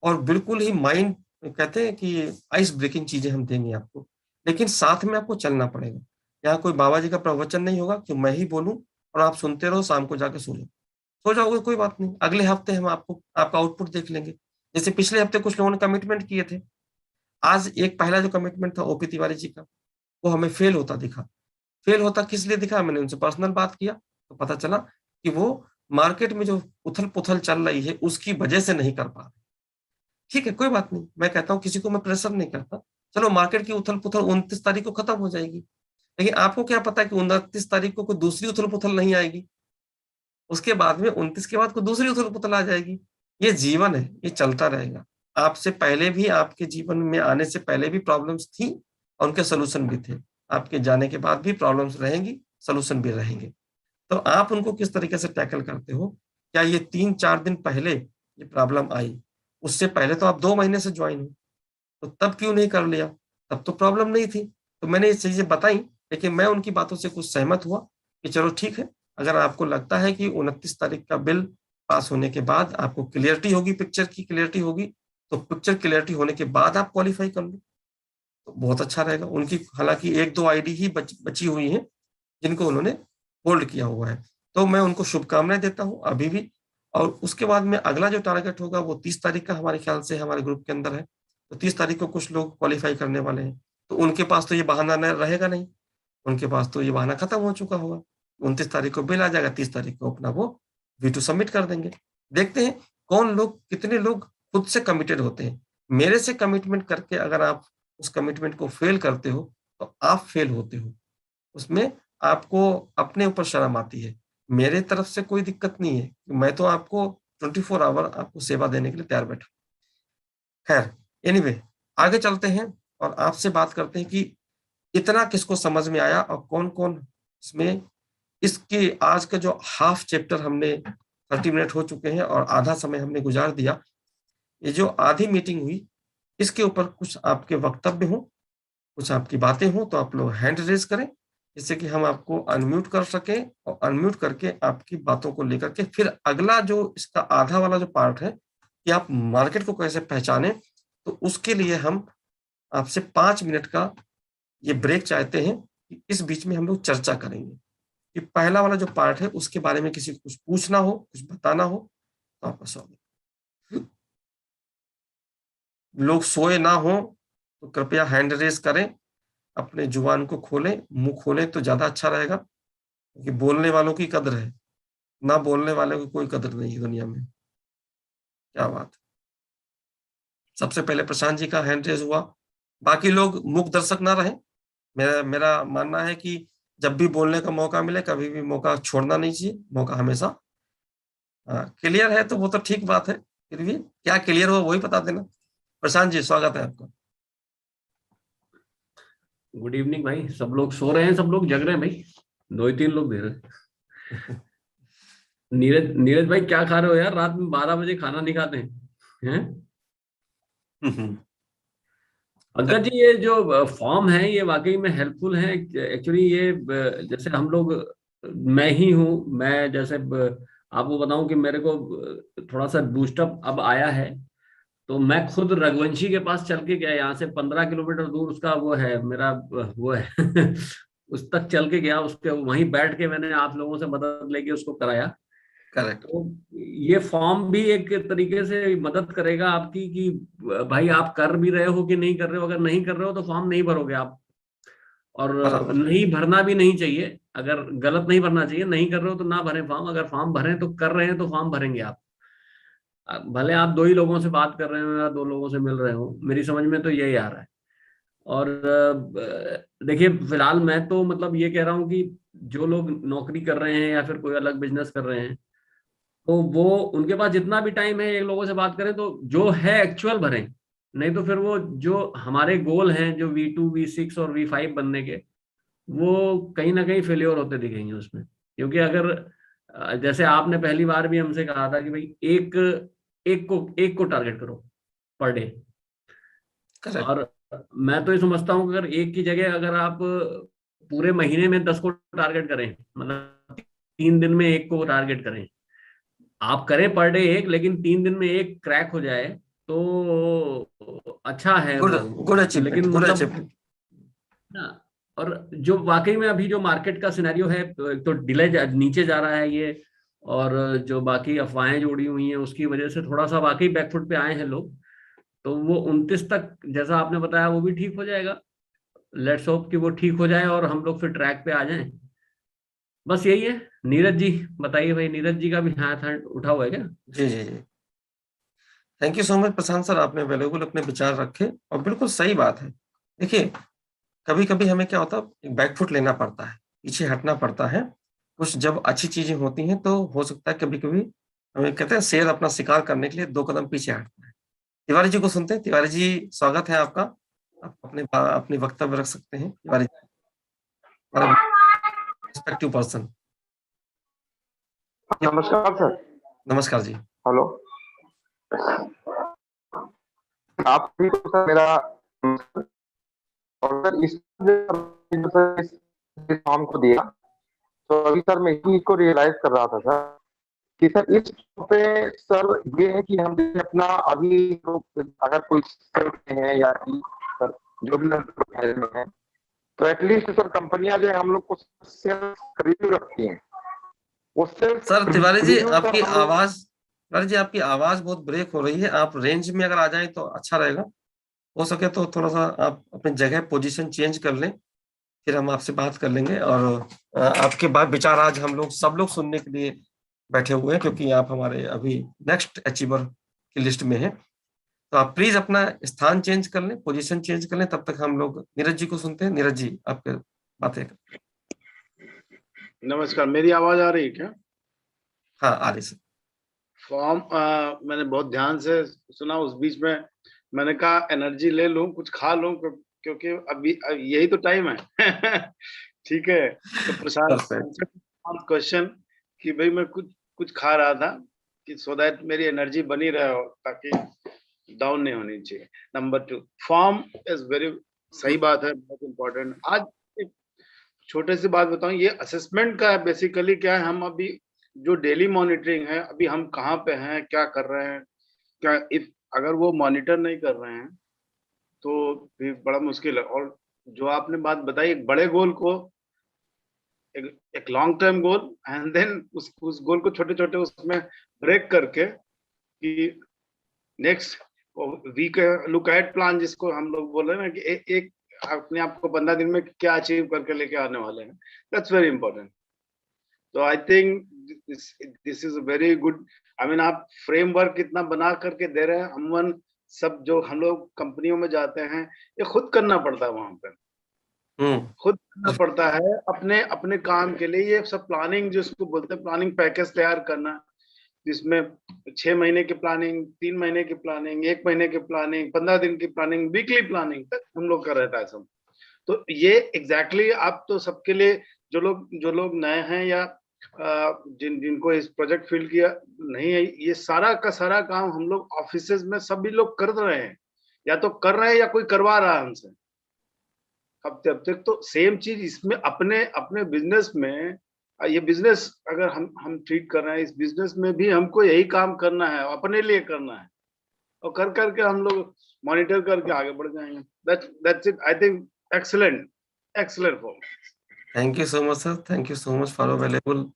और बिल्कुल ही माइंड, कहते हैं कि आइस ब्रेकिंग चीज़ें हम देंगे आपको। लेकिन साथ में आपको चलना पड़ेगा। यहाँ कोई बाबा जी का प्रवचन नहीं होगा कि मैं ही बोलूँ और आप सुनते रहो, शाम को जाके सो जाओ। सो जाओगे कोई बात नहीं, अगले हफ्ते हम आपको आपका आउटपुट देख लेंगे। जैसे पिछले हफ्ते कुछ लोगों ने कमिटमेंट किए थे। आज एक पहला जो कमिटमेंट था ओपी तिवारी जी का, वो हमें फेल होता दिखा। फेल होता किस लिए दिखा? मैंने उनसे पर्सनल बात किया, तो पता चला कि वो मार्केट में जो उथल-पुथल चल रही है, उसकी वजह से नहीं कर पा रहे। ठीक है, कोई बात नहीं। मैं कहता हूँ, किसी को मैं प्रेशर नहीं करता। चलो, मार्केट की उथल-पुथल 29 तारीख को खत्म हो जाएगी। लेकिन आपको क्या पता है कि 29 तारीख को कोई दूसरी उथल-पुथल नहीं आएगी? उसके बाद में 29 के बाद कोई दूसरी उथल-पुथल आ जाएगी। ये जीवन है, ये चलता रहेगा। आपसे पहले भी, आपके जीवन में आने से पहले भी प्रॉब्लम्स थी, और उनके सॉल्यूशन भी थे। आपके जाने के बाद भी प्रॉब्लम्स रहेंगी, सॉल्यूशन भी रहेंगे। तो आप उनको किस तरीके से टैकल करते हो? क्या ये 3-4 दिन पहले ये प्रॉब्लम आई, उससे पहले तो आप 2 महीने से जॉइन हो, तो तब क्यों नहीं कर लिया? तब तो प्रॉब्लम नहीं थी। तो मैंने ये चीज़ें बताई, लेकिन मैं उनकी बातों से कुछ सहमत हुआ कि चलो ठीक है, अगर आपको लगता है कि 29 तारीख का बिल पास होने के बाद आपको क्लैरिटी होगी, पिक्चर की क्लैरिटी होगी, तो पिक्चर क्लैरिटी होने के बाद आप क्वालीफाई कर लो, तो बहुत अच्छा रहेगा। उनकी हालाँकि 1-2 आईडी ही बची हुई हैं, जिनको उन्होंने होल्ड किया हुआ है। तो मैं उनको शुभकामनाएँ देता हूँ अभी भी, और उसके बाद में अगला जो टारगेट होगा वो 30 तारीख का हमारे ख्याल से हमारे ग्रुप के अंदर है। तो 30 तारीख को कुछ लोग क्वालीफाई करने वाले हैं। तो उनके पास तो ये बहाना न रहेगा नहीं, उनके पास तो ये बहाना खत्म हो चुका होगा। 29 तारीख को बिल आ जाएगा, 30 तारीख को अपना वो वी2 सबमिट कर देंगे। देखते हैं कौन लोग, कितने लोग खुद से कमिटेड होते हैं। मेरे से कमिटमेंट करके अगर आप उस कमिटमेंट को फ़ेल करते हो, तो आप फ़ेल होते हो। उसमें आपको अपने ऊपर शर्म आती है। मेरे तरफ से कोई दिक्कत नहीं है, मैं तो आपको 24 आवर आपको सेवा देने के लिए तैयार बैठा हूँ। खैर, एनीवे, आगे चलते हैं और आपसे बात करते हैं कि इतना किसको समझ में आया और कौन-कौन इसमें, इसके आज का जो हाफ चैप्टर हमने 30 मिनट हो चुके हैं और आधा समय हमने गुजार दिया। ये जो आधी मीटिंग हुई, इसके ऊपर कुछ आपके वक्तव्य हों, कुछ आपकी बातें हों, तो आप लोग हैंड रेज़ करें, जिससे कि हम आपको अनम्यूट कर सकें, और अनम्यूट करके आपकी बातों को लेकर के फिर अगला जो इसका आधा वाला जो पार्ट है कि आप मार्केट को कैसे पहचानें, तो उसके लिए हम आपसे 5 मिनट का ये ब्रेक चाहते हैं कि इस बीच में हम लोग चर्चा करेंगे कि पहला वाला जो पार्ट है उसके बारे में किसी को कुछ पूछना हो, कुछ बताना हो तो आपका स्वागत। लोग सोए ना हो तो कृपया हैंड रेस करें, अपने जुबान को खोलें, मुंह खोलें तो ज्यादा अच्छा रहेगा, क्योंकि बोलने वालों की कदर है, ना बोलने वाले की कोई कदर नहीं है दुनिया में। क्या बात। सबसे पहले प्रशांत जी का हैंड रेस हुआ, बाकी लोग मूक दर्शक ना रहे। मेरा मेरा मानना है कि जब भी बोलने का मौका मिले कभी भी मौका छोड़ना नहीं चाहिए, मौका हमेशा। क्लियर है तो वो तो ठीक बात है, फिर भी क्या क्लियर हो वही बता देना। प्रशांत जी स्वागत है आपका। गुड इवनिंग भाई। सब लोग सो रहे हैं, सब लोग जग रहे हैं भाई, 2 ही 3 लोग दे रहे हैं। नीरज नीरज भाई क्या खा रहे हो यार? रात में 12 बजे खाना नहीं खाते हैं? अंकल जी, ये जो फॉर्म है ये वाकई में हेल्पफुल है एक्चुअली। ये जैसे हम लोग, मैं ही हूँ, मैं जैसे आपको बताऊं कि मेरे को थोड़ा सा बूस्टअप अब आया है, तो मैं खुद रघुवंशी के पास चल के गया। यहाँ से 15 किलोमीटर दूर उसका वो है, मेरा वो है उस तक चल के गया, उसके वहीं बैठ के मैंने आप लोगों से मदद लेके उसको कराया। करेक्ट। तो ये फॉर्म भी एक तरीके से मदद करेगा आपकी कि भाई आप कर भी रहे हो कि नहीं कर रहे हो। अगर नहीं कर रहे हो तो फॉर्म नहीं भरोगे आप, और बराबर। नहीं भरना भी नहीं चाहिए। अगर गलत नहीं भरना चाहिए, नहीं कर रहे हो तो ना भरें फॉर्म, अगर फॉर्म भरें तो कर रहे हैं तो फॉर्म भरेंगे आप। भले आप 2 ही लोगों से बात कर रहे हो या 2 लोगों से मिल रहे हो, मेरी समझ में तो यही आ रहा है। और देखिए फिलहाल मैं तो मतलब ये कह रहा हूँ कि जो लोग नौकरी कर रहे हैं या फिर कोई अलग बिजनेस कर रहे हैं, तो वो उनके पास जितना भी टाइम है एक लोगों से बात करें तो जो है एक्चुअल भरें। नहीं तो फिर वो जो हमारे गोल हैं जो V2 V6 और V5 बनने के, वो कहीं ना कहीं फेल्योर होते दिखेंगे उसमें। क्योंकि अगर जैसे आपने पहली बार भी हमसे कहा था कि भाई एक को टारगेट करो पर डे, करेक्ट। और मैं तो ये समझता हूँ कि अगर एक की जगह अगर आप पूरे महीने में 10 को टारगेट करें, मतलब 3 दिन में एक को टारगेट करें, आप करें पर डे एक, लेकिन 3 दिन में एक क्रैक हो जाए तो अच्छा है गुड वो। गुड अचीवमेंट, लेकिन गुड मतलब अचीवमेंट। ना, और जो वाकई में अभी जो मार्केट का सिनेरियो है, तो डिले नीचे जा रहा है ये, और जो बाकी अफवाहें जुड़ी हुई हैं उसकी वजह से थोड़ा सा वाकई बैकफुट पे आए हैं लोग। तो वो 29 तक जैसा आपने बताया वो भी ठीक हो जाएगा। लेट्स होप कि वो ठीक हो जाए और हम लोग फिर ट्रैक पे आ जाएं। बस यही है। नीरज जी बताइए भाई, नीरज जी का भी हाथ उठा हुआ है क्या? जी जी जी। Thank you so much Prashant sir, आपने वैल्यूबल अपने विचार रखे और बिल्कुल सही बात है। देखिए कभी कभी हमें क्या होता है, एक बैकफुट लेना पड़ता है, पीछे हटना पड़ता है। कुछ जब अच्छी चीजें होती हैं तो हो सकता है कभी कभी हमें कहते हैं शेर अपना शिकार करने के लिए 2 कदम पीछे हटता है। तिवारी जी को सुनते हैं। तिवारी जी स्वागत है आपका, आप अपने वक्तव्य रख सकते हैं तिवारी जी, हमारे रिस्पेक्टिव पर्सन। नमस्कार सर। नमस्कार जी। हेलो। आप भी तो सर मेरा, और सर इस फॉर्म को दिया तो अभी सर मैं इसी को रियलाइज कर रहा था सर कि सर इस पे सर ये है कि हम जैसे अपना अभी तो अगर कोई सेल में है या सर जो भी हम में है, तो एटलीस्ट सर कंपनियां जो है हम लोग को सेल्स रिव्यू रखती हैं। वो sales sir Tiwari ji review sir आपकी हम लोग। आवाज, तिवारी जी आपकी आवाज बहुत ब्रेक हो रही है, आप रेंज में अगर आ जाएं तो अच्छा रहेगा। हो सके तो थोड़ा सा आप अपनी जगह पोजीशन चेंज कर लें, फिर हम आपसे बात कर लेंगे। और आपके बाद विचार आज हम लोग सब लोग सुनने के लिए बैठे हुए हैं, क्योंकि आप हमारे अभी नेक्स्ट अचीवर की लिस्ट में हैं। तो आप प्लीज अपना स्थान चेंज कर लें, पोजीशन चेंज कर लें, तब तक हम लोग नीरज जी को सुनते हैं। नीरज जी आपके बातें। नमस्कार, मेरी आवाज आ रही है क्या? हाँ आ रही सर। फॉर्म मैंने बहुत ध्यान से सुना। उस बीच में मैंने कहा एनर्जी ले लूं, कुछ खा लूं, क्योंकि अभी यही तो टाइम है। ठीक है। तो प्रसाद परफेक्ट। क्वेश्चन कि भाई मैं कुछ कुछ खा रहा था कि सो दैट मेरी एनर्जी बनी रहे हो, ताकि डाउन नहीं होनी चाहिए। नंबर 2, फॉर्म इज वेरी सही बात है, बहुत इम्पोर्टेंट। आज एक छोटे सी बात बताऊं, ये असेसमेंट का है बेसिकली। क्या है, हम अभी जो डेली मॉनिटरिंग है, अभी हम कहाँ पे हैं, क्या कर रहे हैं, क्या इफ अगर वो मॉनिटर नहीं कर रहे हैं तो भी बड़ा मुश्किल है। और जो आपने बात बताई, एक बड़े गोल को, एक long term goal, and then उस गोल को छोटे छोटे उसमें ब्रेक करके कि next week look at plan, जिसको हम लोग बोल रहे हैं ना कि एक अपने आप को 15 दिन में क्या अचीव करके लेके आने वाले हैं, दैट्स वेरी इंपॉर्टेंट। तो I think this is very good. I mean आप फ्रेमवर्क इतना बना करके दे रहे हैं, अमन सब जो हम लोग कंपनियों में जाते हैं ये खुद करना पड़ता है, वहां पे खुद करना पड़ता है अपने अपने काम के लिए। ये सब प्लानिंग जिसको बोलते हैं, प्लानिंग पैकेज तैयार करना, जिसमें 6 महीने की प्लानिंग, 3 महीने की प्लानिंग, 1 महीने की प्लानिंग, 15 दिन की प्लानिंग, वीकली प्लानिंग तक हम लोग का रहता है सब। तो ये एग्जैक्टली आप तो सबके लिए जो लोग नए हैं या जिनको इस प्रोजेक्ट फील्ड किया नहीं है, ये सारा का सारा काम हम लोग ऑफिसेज में सभी लोग कर रहे हैं, या तो कर रहे हैं या कोई करवा रहा है हमसे। अब तक तो सेम चीज इसमें अपने अपने बिजनेस में, ये बिजनेस अगर हम ट्रीट कर रहे हैं, इस बिजनेस में भी हमको यही काम करना है, अपने लिए करना है, और कर करके हम लोग मॉनिटर करके आगे बढ़ जाएंगे। That's it. I think excellent form. Thank you so much sir, thank you so much for available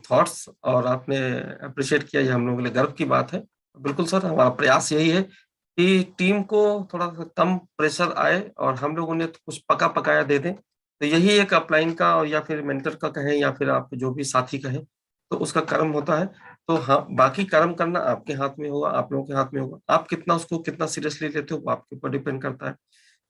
thoughts, और आपने अप्रिशिएट किया, ये हम लोगों के लिए गर्व की बात है। बिल्कुल सर, हमारा प्रयास यही है कि टीम को थोड़ा सा कम प्रेशर आए और हम लोग उन्हें कुछ पका पकाया दे दें। तो यही एक अपलाइन का, और या फिर मेंटर का कहें, या फिर आप जो भी साथी कहें, तो उसका कर्म होता है। तो हाँ, बाकी कर्म करना आपके हाथ में होगा, आप लोगों के हाथ में होगा। आप कितना उसको कितना सीरियसली लेते हो वो आपके ऊपर डिपेंड करता है।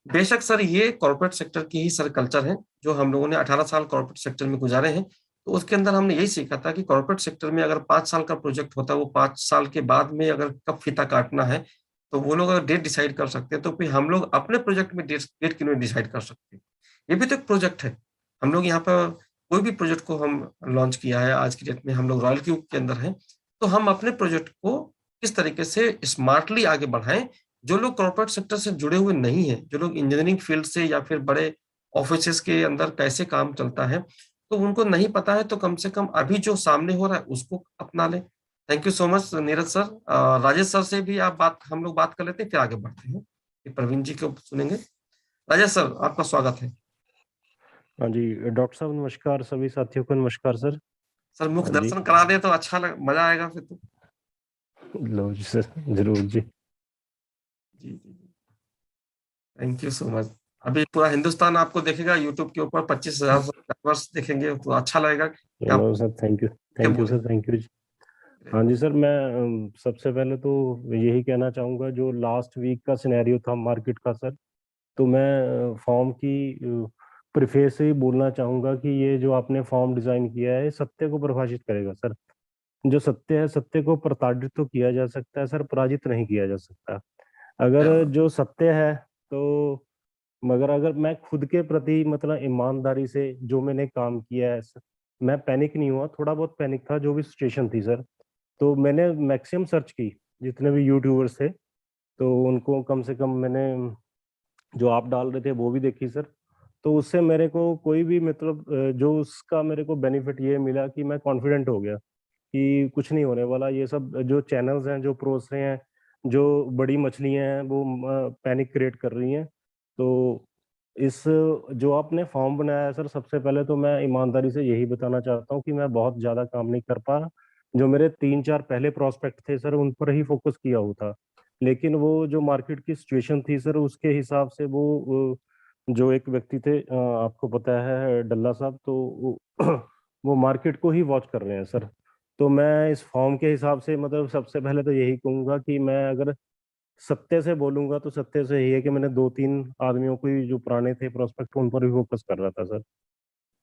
बेशक सर, ये कॉर्पोरेट सेक्टर की ही सर कल्चर है, जो हम लोगों ने 18 साल कॉर्पोरेट सेक्टर में गुजारे हैं। तो उसके अंदर हमने यही सीखा था कि कॉर्पोरेट सेक्टर में अगर 5 साल का प्रोजेक्ट होता है, वो 5 साल के बाद में अगर कब फीता काटना है, तो वो लोग अगर डेट डिसाइड कर सकते हैं, तो फिर हम लोग अपने प्रोजेक्ट में डेट क्यों नहीं डिसाइड कर सकते। ये भी तो एक प्रोजेक्ट है। हम लोग यहाँ पर कोई भी प्रोजेक्ट को हम लॉन्च किया है, आज की डेट में हम लोग रॉयल क्यूब के अंदर हैं, तो हम अपने प्रोजेक्ट को किस तरीके से स्मार्टली आगे बढ़ाएं। जो लोग कॉर्पोरेट सेक्टर से जुड़े हुए नहीं है, जो लोग इंजीनियरिंग फील्ड से या फिर बड़े ऑफिसेस के अंदर कैसे काम चलता है, तो उनको नहीं पता है, तो कम से कम अभी जो सामने हो रहा है उसको अपना ले। Thank you so much Neeraj sir. Rajesh sir से भी हम लोग बात कर लेते हैं, फिर आगे बढ़ते हैं, फिर प्रवीण जी को सुनेंगे। राजेश सर, आपका स्वागत है। हाँ जी, डॉक्टर साहब नमस्कार, सभी साथियों को नमस्कार सर। सर मुख हाँ जी। दर्शन करा दे तो अच्छा मजा आएगा फिर तो। लो जी सर, जरूर जी। जी जी, थैंक यू सो मच। अभी पूरा हिंदुस्तान आपको देखेगा यूट्यूब के ऊपर, 25,000 सब्सक्राइबर्स देखेंगे, तो अच्छा लगेगा। No sir, thank you sir, thank you जी। हाँ जी सर, मैं सबसे पहले तो यही कहना चाहूँगा, जो लास्ट वीक का सिनेरियो था मार्केट का सर, तो मैं फॉर्म की प्रीफेस से ही बोलना चाहूँगा कि ये जो आपने फॉर्म डिज़ाइन किया है, सत्य को परिभाषित करेगा सर। जो सत्य है, सत्य को प्रताड़ित तो किया जा सकता है सर, पराजित नहीं किया जा सकता। अगर जो सत्य है, तो मगर अगर मैं खुद के प्रति मतलब ईमानदारी से जो मैंने काम किया है, मैं पैनिक नहीं हुआ, थोड़ा बहुत पैनिक था, जो भी सिचुएशन थी सर। तो मैंने मैक्सिमम सर्च की, जितने भी यूट्यूबर्स थे, तो उनको कम से कम मैंने जो आप डाल रहे थे वो भी देखी सर। तो उससे मेरे को कोई भी मतलब जो उसका मेरे को बेनिफिट ये मिला कि मैं कॉन्फिडेंट हो गया कि कुछ नहीं होने वाला। ये सब जो चैनल्स हैं जो परोस रहे हैं, जो बड़ी मछलियां हैं, वो पैनिक क्रिएट कर रही हैं। तो इस जो आपने फॉर्म बनाया है सर, सबसे पहले तो मैं ईमानदारी से यही बताना चाहता हूँ कि मैं बहुत ज़्यादा काम नहीं कर पा रहा। जो मेरे 3-4 पहले प्रोस्पेक्ट थे सर, उन पर ही फोकस किया हुआ था। लेकिन वो जो मार्केट की सिचुएशन थी सर, उसके हिसाब से वो जो एक व्यक्ति थे, आपको पता है डल्ला साहब, तो वो मार्केट को ही वॉच कर रहे हैं सर। तो मैं इस फॉर्म के हिसाब से मतलब सबसे पहले तो यही कहूँगा कि मैं अगर सत्य से बोलूंगा तो सत्य से यही है कि मैंने 2-3 आदमियों को ही जो पुराने थे प्रोस्पेक्ट, उन पर भी फोकस कर रहा था सर।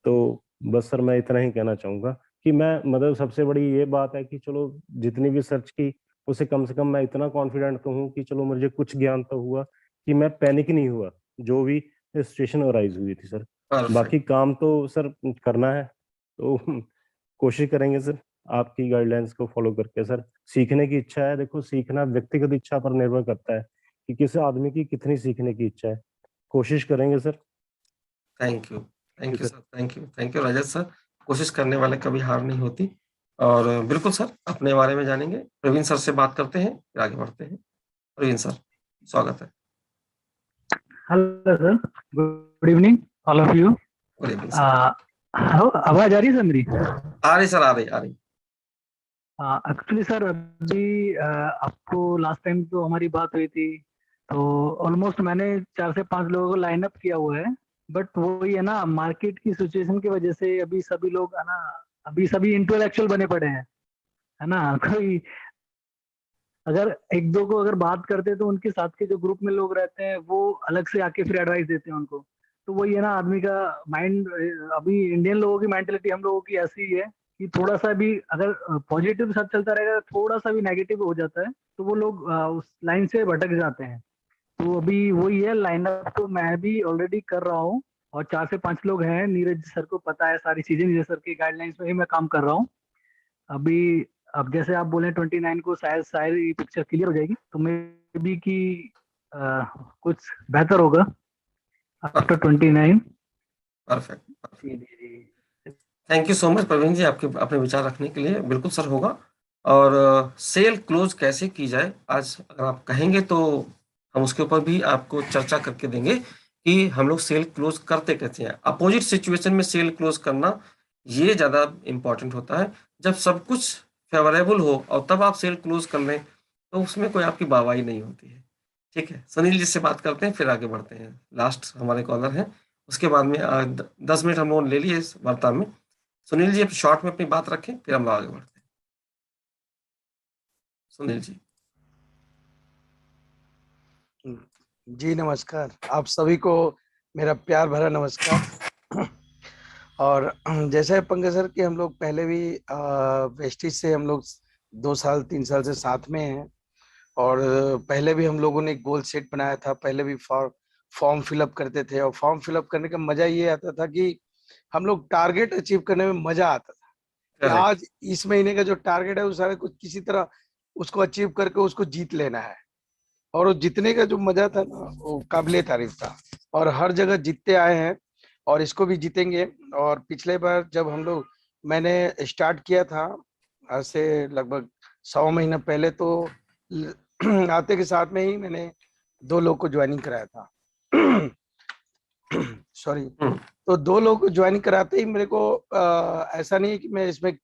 तो बस सर मैं इतना ही कहना चाहूंगा कि मैं मतलब सबसे बड़ी ये बात है कि चलो जितनी भी सर्च की, उसे कम से कम मैं इतना कॉन्फिडेंट तो हूँ कि चलो मुझे कुछ ज्ञान तो हुआ कि मैं पैनिक नहीं हुआ जो भी सिचुएशन अराइज हुई थी सर। बाकी काम तो सर करना है, तो कोशिश करेंगे सर आपकी गाइडलाइंस को फॉलो करके सर। सीखने की इच्छा है, देखो सीखना व्यक्तिगत इच्छा पर निर्भर करता है कि किसी आदमी की कितनी सीखने की इच्छा है। कोशिश करेंगे sir. Thank you sir, thank you Rajesh sir. कोशिश करने वाले कभी हार नहीं होती। और बिल्कुल सर, अपने बारे में जानेंगे, प्रवीण सर से बात करते हैं, फिर आगे बढ़ते हैं। प्रवीण सर, स्वागत है। Hello sir, good evening all of you. Good evening sir. Hello, आवाज आ रही है सर मेरी? आ रही सर, आ रही। एक्चुअली सर अभी आपको लास्ट टाइम तो हमारी बात हुई थी, तो ऑलमोस्ट मैंने 4 से 5 लोगों को लाइन अप किया हुआ है। बट वही है ना, मार्केट की सिचुएशन की वजह से अभी सभी लोग है ना, अभी सभी इंटेलेक्चुअल बने पड़े हैं, है ना। कोई अगर एक दो को अगर बात करते तो उनके साथ के जो ग्रुप में लोग रहते हैं वो अलग से आके फिर एडवाइस देते हैं उनको। तो वही है ना, आदमी का माइंड, अभी इंडियन लोगों की मेंटेलिटी हम लोगों की ऐसी ही है कि थोड़ा सा भी अगर पॉजिटिव साथ चलता रहेगा, थोड़ा सा भी नेगेटिव हो जाता है तो वो लोग उस लाइन से भटक जाते हैं। तो अभी वही है, लाइनअप तो मैं भी ऑलरेडी कर रहा हूँ और 4 से 5 लोग हैं। नीरज सर को पता है सारी चीजें, नीरज सर की गाइडलाइंस में ही मैं काम कर रहा हूँ अभी। अब जैसे आप बोले 29 को शायद सारी पिक्चर क्लियर हो जाएगी, तो मे बी कि कुछ बेहतर होगा आफ्टर 29। परफेक्ट। जी जी जी। Thank you so much Praveen ji, आपके अपने विचार रखने के लिए। बिल्कुल सर होगा। और सेल क्लोज कैसे की जाए, आज अगर आप कहेंगे तो हम उसके ऊपर भी आपको चर्चा करके देंगे कि हम लोग सेल क्लोज करते कैसे हैं। अपोजिट सिचुएशन में सेल क्लोज करना ये ज़्यादा इम्पोर्टेंट होता है। जब सब कुछ फेवरेबल हो और तब आप सेल क्लोज कर लें तो उसमें कोई आपकी वाहवाही नहीं होती है। ठीक है, सुनील जी से बात करते हैं फिर आगे बढ़ते हैं। लास्ट हमारे कॉलर हैं, उसके बाद में 10 मिनट हम लोग ले लिए इस वार्ता में। सुनील जी शॉर्ट में अपनी बात रखें फिर हम लोग आगे बढ़ते हैं। सुनील जी। जी नमस्कार, आप सभी को मेरा प्यार भरा नमस्कार। और जैसे पंकज सर कि हम लोग पहले भी वेस्टिज से हम लोग 2 साल 3 साल से साथ में हैं, और पहले भी हम लोगों ने एक गोल सेट बनाया था। पहले भी फॉर्म फिलअप करते थे, और फॉर्म फिलअप करने का मजा ये आता था कि हम लोग टारगेट अचीव करने में मजा आता था कि करेक्ट। आज इस महीने का जो टारगेट है वो सारा कुछ किसी तरह उसको अचीव करके उसको जीत लेना है। और वो जीतने का जो मजा था ना, वो काबिले तारीफ था, और हर जगह जीतते आए हैं और इसको भी जीतेंगे। और पिछले बार जब हम लोग मैंने स्टार्ट किया था आज से लगभग 100 महीना पहले, तो आते के साथ में ही मैंने 2 लोग को ज्वाइनिंग कराया था। सॉरी। तो 2 लोग को ज्वाइनिंग कराते ही मेरे को ऐसा नहीं है कि मैं इसमें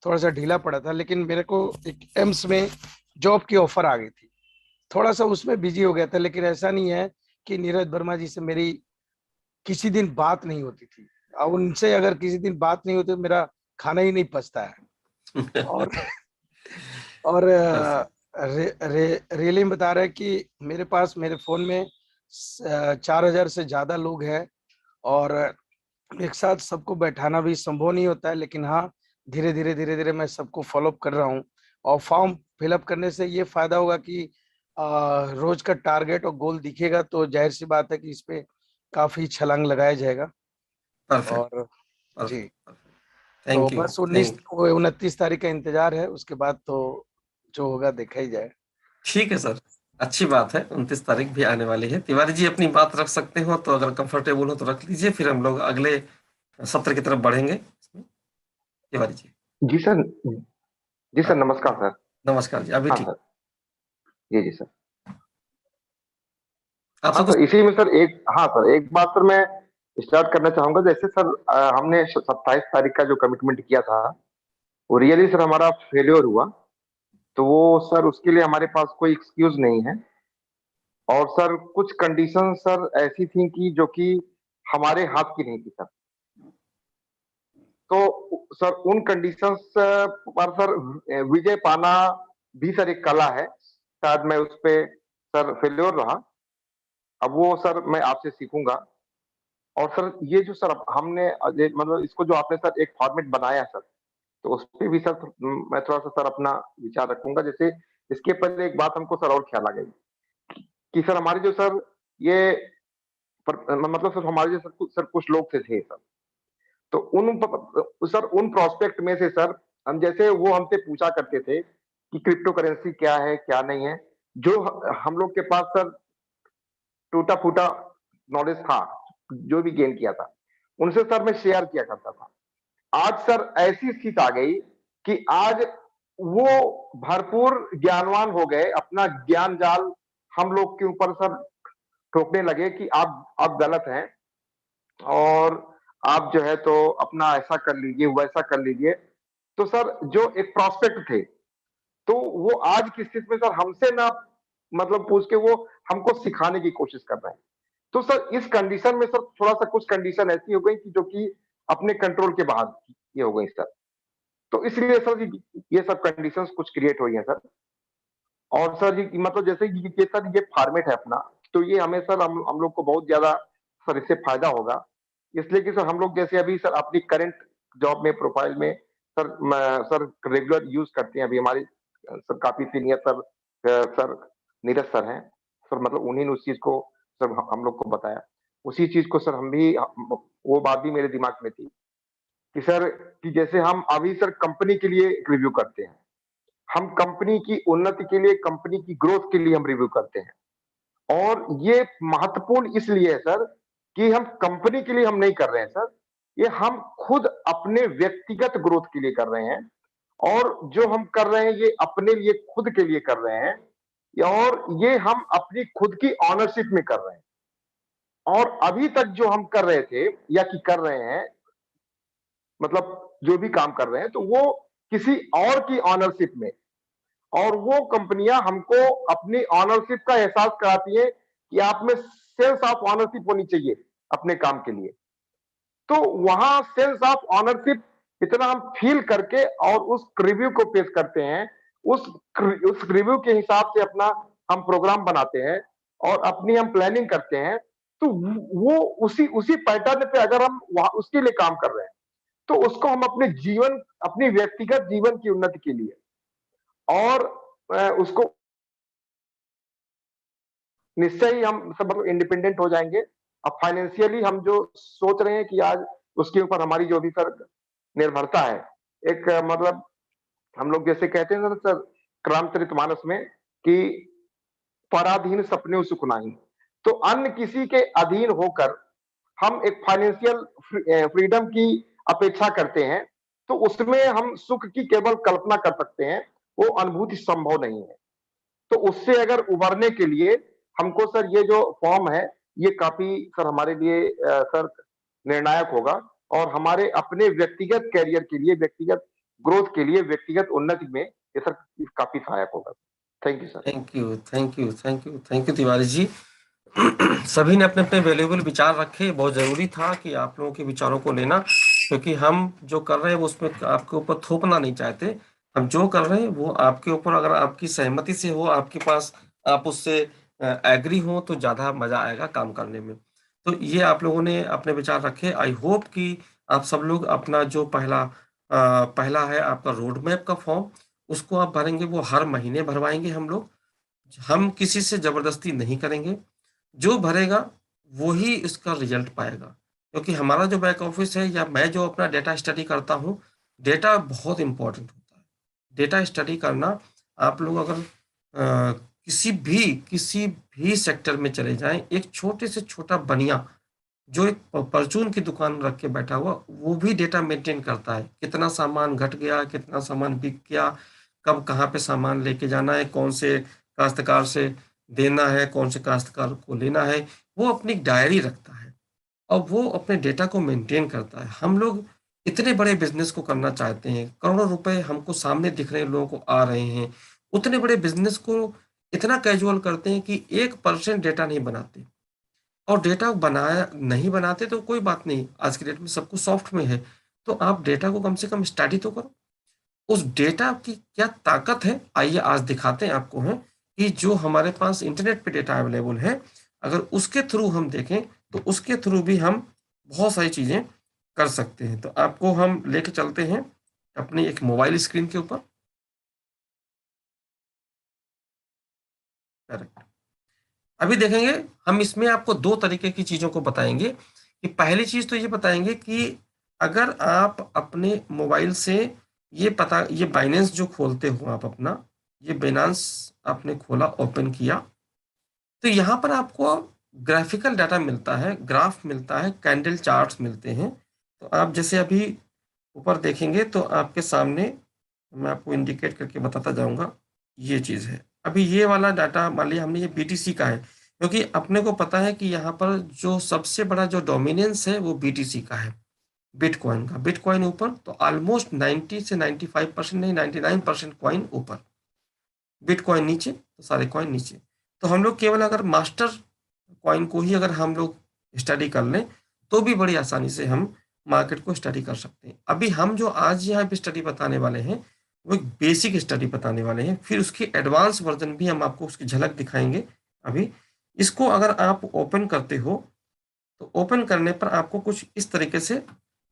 थोड़ा सा ढीला पड़ा था, लेकिन मेरे को एक एम्स में जॉब की ऑफर आ गई थी। थोड़ा सा उसमें बिजी हो गया था, लेकिन ऐसा नहीं है कि नीरज वर्मा जी से मेरी किसी दिन बात नहीं होती थी। और उनसे अगर किसी दिन बात नहीं होती तो मेरा खाना ही नहीं पचता है। और रियली बता रहे हैं कि मेरे पास मेरे फोन में 4000 से ज्यादा लोग हैं, और एक साथ सबको बैठाना भी संभव नहीं होता है, लेकिन हाँ धीरे धीरे मैं सबको फॉलोअप कर रहा हूँ। और फॉर्म फिलअप करने से ये फायदा होगा कि रोज का टारगेट और गोल दिखेगा, तो जाहिर सी बात है कि इस पे काफी छलांग लगाया जाएगा। परफेक्ट। और जी, तो थैंक यू। बस 29 तारीख का इंतजार है, उसके बाद तो जो होगा देखा ही जाए। ठीक है सर, अच्छी बात है। 29 तारीख भी आने वाली है। तिवारी जी अपनी बात रख सकते हो तो, अगर कंफर्टेबल हो तो रख लीजिए, फिर हम लोग अगले सत्र की तरफ बढ़ेंगे। तिवारी जी। जी सर। जी सर, नमस्कार सर। नमस्कार जी। अभी हाँ ठीक। सर। जी सर। आप हाँ सबको सर, इसी में सर हाँ सर, एक बात सर मैं स्टार्ट करना चाहूंगा। जैसे सर हमने 27 तारीख का जो कमिटमेंट किया था वो रियली सर हमारा फेल्योर हुआ, तो वो सर उसके लिए हमारे पास कोई एक्सक्यूज नहीं है। और सर कुछ कंडीशन सर ऐसी थी कि जो कि हमारे हाथ की नहीं थी सर। तो सर उन कंडीशंस पर सर विजय पाना भी सर एक कला है। शायद मैं उस पे सर फेल्योर रहा। अब वो सर मैं आपसे सीखूंगा। और सर ये जो सर हमने मतलब इसको जो आपने सर एक फॉर्मेट बनाया सर, तो उस पे भी सर मैं थोड़ा सा सर अपना विचार रखूंगा। जैसे इसके पहले एक बात हमको सर और ख्याल आ गई कि सर हमारे जो सर ये मतलब सर हमारे जो सर कुछ लोग थे सर, तो उन प्रोस्पेक्ट में से सर हम जैसे वो हमसे पूछा करते थे कि क्रिप्टो करेंसी क्या है क्या नहीं है, जो हम लोग के पास सर टूटा फूटा नॉलेज था, जो भी गेन किया था उनसे सर मैं शेयर किया करता था। आज सर ऐसी स्थिति आ गई कि आज वो भरपूर ज्ञानवान हो गए, अपना ज्ञान जाल हम लोग के ऊपर सर ठोकने लगे कि आप गलत हैं और आप जो है तो अपना ऐसा कर लीजिए, वैसा कर लीजिए। तो सर जो एक प्रोस्पेक्ट थे, तो वो आज की स्थिति में सर हमसे ना मतलब पूछ के वो हमको सिखाने की कोशिश कर रहे हैं। तो सर इस कंडीशन में सर थोड़ा-सा कुछ कंडीशन ऐसी हो गई कि जो कि अपने कंट्रोल के बाहर ये हो गई सर। तो इसलिए सर ये सब कंडीशंस कुछ क्रिएट हुई हैं सर। और सर ये मतलब जैसे ये सर ये फॉर्मेट है अपना, तो ये हमें सर हम लोग को बहुत ज़्यादा सर इससे फ़ायदा होगा। इसलिए कि सर हम लोग जैसे अभी सर अपनी करंट जॉब में प्रोफ़ाइल में सर रेगुलर यूज़ करते हैं। अभी हमारे सर काफ़ी सीनियर सर नीरज सर हैं। सर मतलब उन्हीं ने उस चीज़ को सर हम लोग को बताया। उसी चीज़ को सर हम भी वो बात भी मेरे दिमाग में थी कि सर कि जैसे हम अभी सर कंपनी के लिए रिव्यू करते हैं। हम कंपनी की उन्नति के लिए, कंपनी की ग्रोथ के लिए हम रिव्यू करते हैं। और ये महत्वपूर्ण इसलिए है सर कि हम कंपनी के लिए हम नहीं कर रहे हैं सर, ये हम खुद अपने व्यक्तिगत ग्रोथ के लिए कर रहे हैं। और जो हम कर रहे हैं ये अपने लिए खुद के लिए कर रहे हैं और ये हम अपनी खुद की ओनरशिप में कर रहे हैं। और अभी तक जो हम कर रहे थे या कि कर रहे हैं, मतलब जो भी काम कर रहे हैं, तो वो किसी और की ओनरशिप में, और वो कंपनियां हमको अपनी ओनरशिप का एहसास कराती है कि आप में सेंस ऑफ ओनरशिप होनी चाहिए अपने काम के लिए। तो वहां सेंस ऑफ ओनरशिप इतना हम फील करके और उस रिव्यू को पेश करते हैं, उस रिव्यू के हिसाब से अपना हम प्रोग्राम बनाते हैं और अपनी हम प्लानिंग करते हैं। तो वो उसी उसी पैटर्न पे अगर हम वहां उसके लिए काम कर रहे हैं, तो उसको हम अपने जीवन, अपनी व्यक्तिगत जीवन की उन्नति के लिए और उसको निश्चय ही हम सब मतलब इंडिपेंडेंट हो जाएँगे। अब फाइनेंशियली हम जो सोच रहे हैं कि आज उसके ऊपर हमारी जो भी सर निर्भरता है, एक मतलब हम लोग जैसे कहते हैं ना सर रामचरितमानस में कि पराधीन सपने सुख नाही। तो अन्य किसी के अधीन होकर हम एक फाइनेंशियल फ्रीडम की अपेक्षा करते हैं, तो उसमें हम सुख की केवल कल्पना कर सकते हैं, वो अनुभूति संभव नहीं है। तो उससे अगर उभरने के लिए हमको सर ये जो फॉर्म है, ये काफ़ी सर हमारे लिए सर निर्णायक होगा और हमारे अपने व्यक्तिगत करियर के लिए, व्यक्तिगत ग्रोथ के लिए, व्यक्तिगत उन्नति में ये सर काफ़ी सहायक होगा। Thank you sir. Thank you, thank you, thank you, thank you Tiwari ji. सभी ने अपने-अपने वैल्यूएबल विचार रखे। बहुत ज़रूरी था कि आप लोगों के विचारों को लेना, क्योंकि हम जो कर रहे हैं वो उसमें आपके ऊपर थोपना नहीं चाहते। हम जो कर रहे हैं वो आपके ऊपर, अगर आपकी सहमति से हो, आपके पास आप उससे एग्री हो, तो ज़्यादा मज़ा आएगा काम करने में। तो ये आप लोगों ने अपने विचार रखे। आई होप कि आप सब लोग अपना जो पहला है आपका रोड मैप का फॉर्म, उसको आप भरेंगे। वो हर महीने भरवाएँगे हम लोग। हम किसी से ज़बरदस्ती नहीं करेंगे। जो भरेगा वो ही इसका रिजल्ट पाएगा, क्योंकि हमारा जो बैक ऑफिस है या मैं जो अपना डेटा स्टडी करता हूँ, डेटा बहुत इम्पोर्टेंट होता है। डेटा स्टडी करना, आप लोग अगर किसी भी सेक्टर में चले जाएँ, एक छोटे से छोटा बनिया जो एक परचून की दुकान रख के बैठा हुआ, वो भी डेटा मेंटेन करता है। कितना सामान घट गया, कितना सामान बिक गया, कब कहाँ पे सामान लेके जाना है, कौन से काश्तकार से देना है, कौन से काश्तकार को लेना है, वो अपनी एक डायरी रखता है और वो अपने डेटा को मेंटेन करता है। हम लोग इतने बड़े बिज़नेस को करना चाहते हैं, करोड़ों रुपए हमको सामने दिख रहे हैं, लोगों को आ रहे हैं। उतने बड़े बिज़नेस को इतना कैजुअल करते हैं कि 1% डेटा नहीं बनाते। और डेटा नहीं बनाते तो कोई बात नहीं, आज की डेट में सब कुछ सॉफ्ट में है, तो आप डेटा को कम से कम स्टडी तो करो। उस डेटा की क्या ताकत है, आइए आज दिखाते हैं आपको हैं कि जो हमारे पास इंटरनेट पे डेटा अवेलेबल है, अगर उसके थ्रू हम देखें तो उसके थ्रू भी हम बहुत सारी चीज़ें कर सकते हैं। तो आपको हम लेके चलते हैं अपनी एक मोबाइल स्क्रीन के ऊपर। करेक्ट। अभी देखेंगे हम इसमें आपको 2 तरीके की चीज़ों को बताएँगे कि पहली चीज़ तो ये बताएँगे कि अगर आप अपने मोबाइल से ये बाइनेंस जो खोलते हो आप अपना, ये बाइनेंस आपने खोला, ओपन किया, तो यहाँ पर आपको ग्राफिकल डाटा मिलता है, ग्राफ मिलता है, कैंडल चार्ट्स मिलते हैं। तो आप जैसे अभी ऊपर देखेंगे तो आपके सामने मैं आपको इंडिकेट करके बताता जाऊँगा, ये चीज़ है। अभी ये वाला डाटा मान लीजिए हमने ये बीटीसी का है, क्योंकि अपने को पता है कि यहाँ पर जो सबसे बड़ा जो डोमिनेंस है वो बीटीसी का है, बिटकॉइन का। बिटकॉइन ऊपर तो ऑलमोस्ट 90 से 95% नहीं 99% कॉइन ऊपर, बिटकॉइन नीचे तो सारे कॉइन नीचे। तो हम लोग केवल अगर मास्टर कॉइन को ही अगर हम लोग स्टडी कर लें तो भी बड़ी आसानी से हम मार्केट को स्टडी कर सकते हैं। अभी हम जो आज यहाँ पे स्टडी बताने वाले हैं वो एक बेसिक स्टडी बताने वाले हैं, फिर उसकी एडवांस वर्जन भी हम आपको उसकी झलक दिखाएंगे। अभी इसको अगर आप ओपन करते हो तो ओपन करने पर आपको कुछ इस तरीके से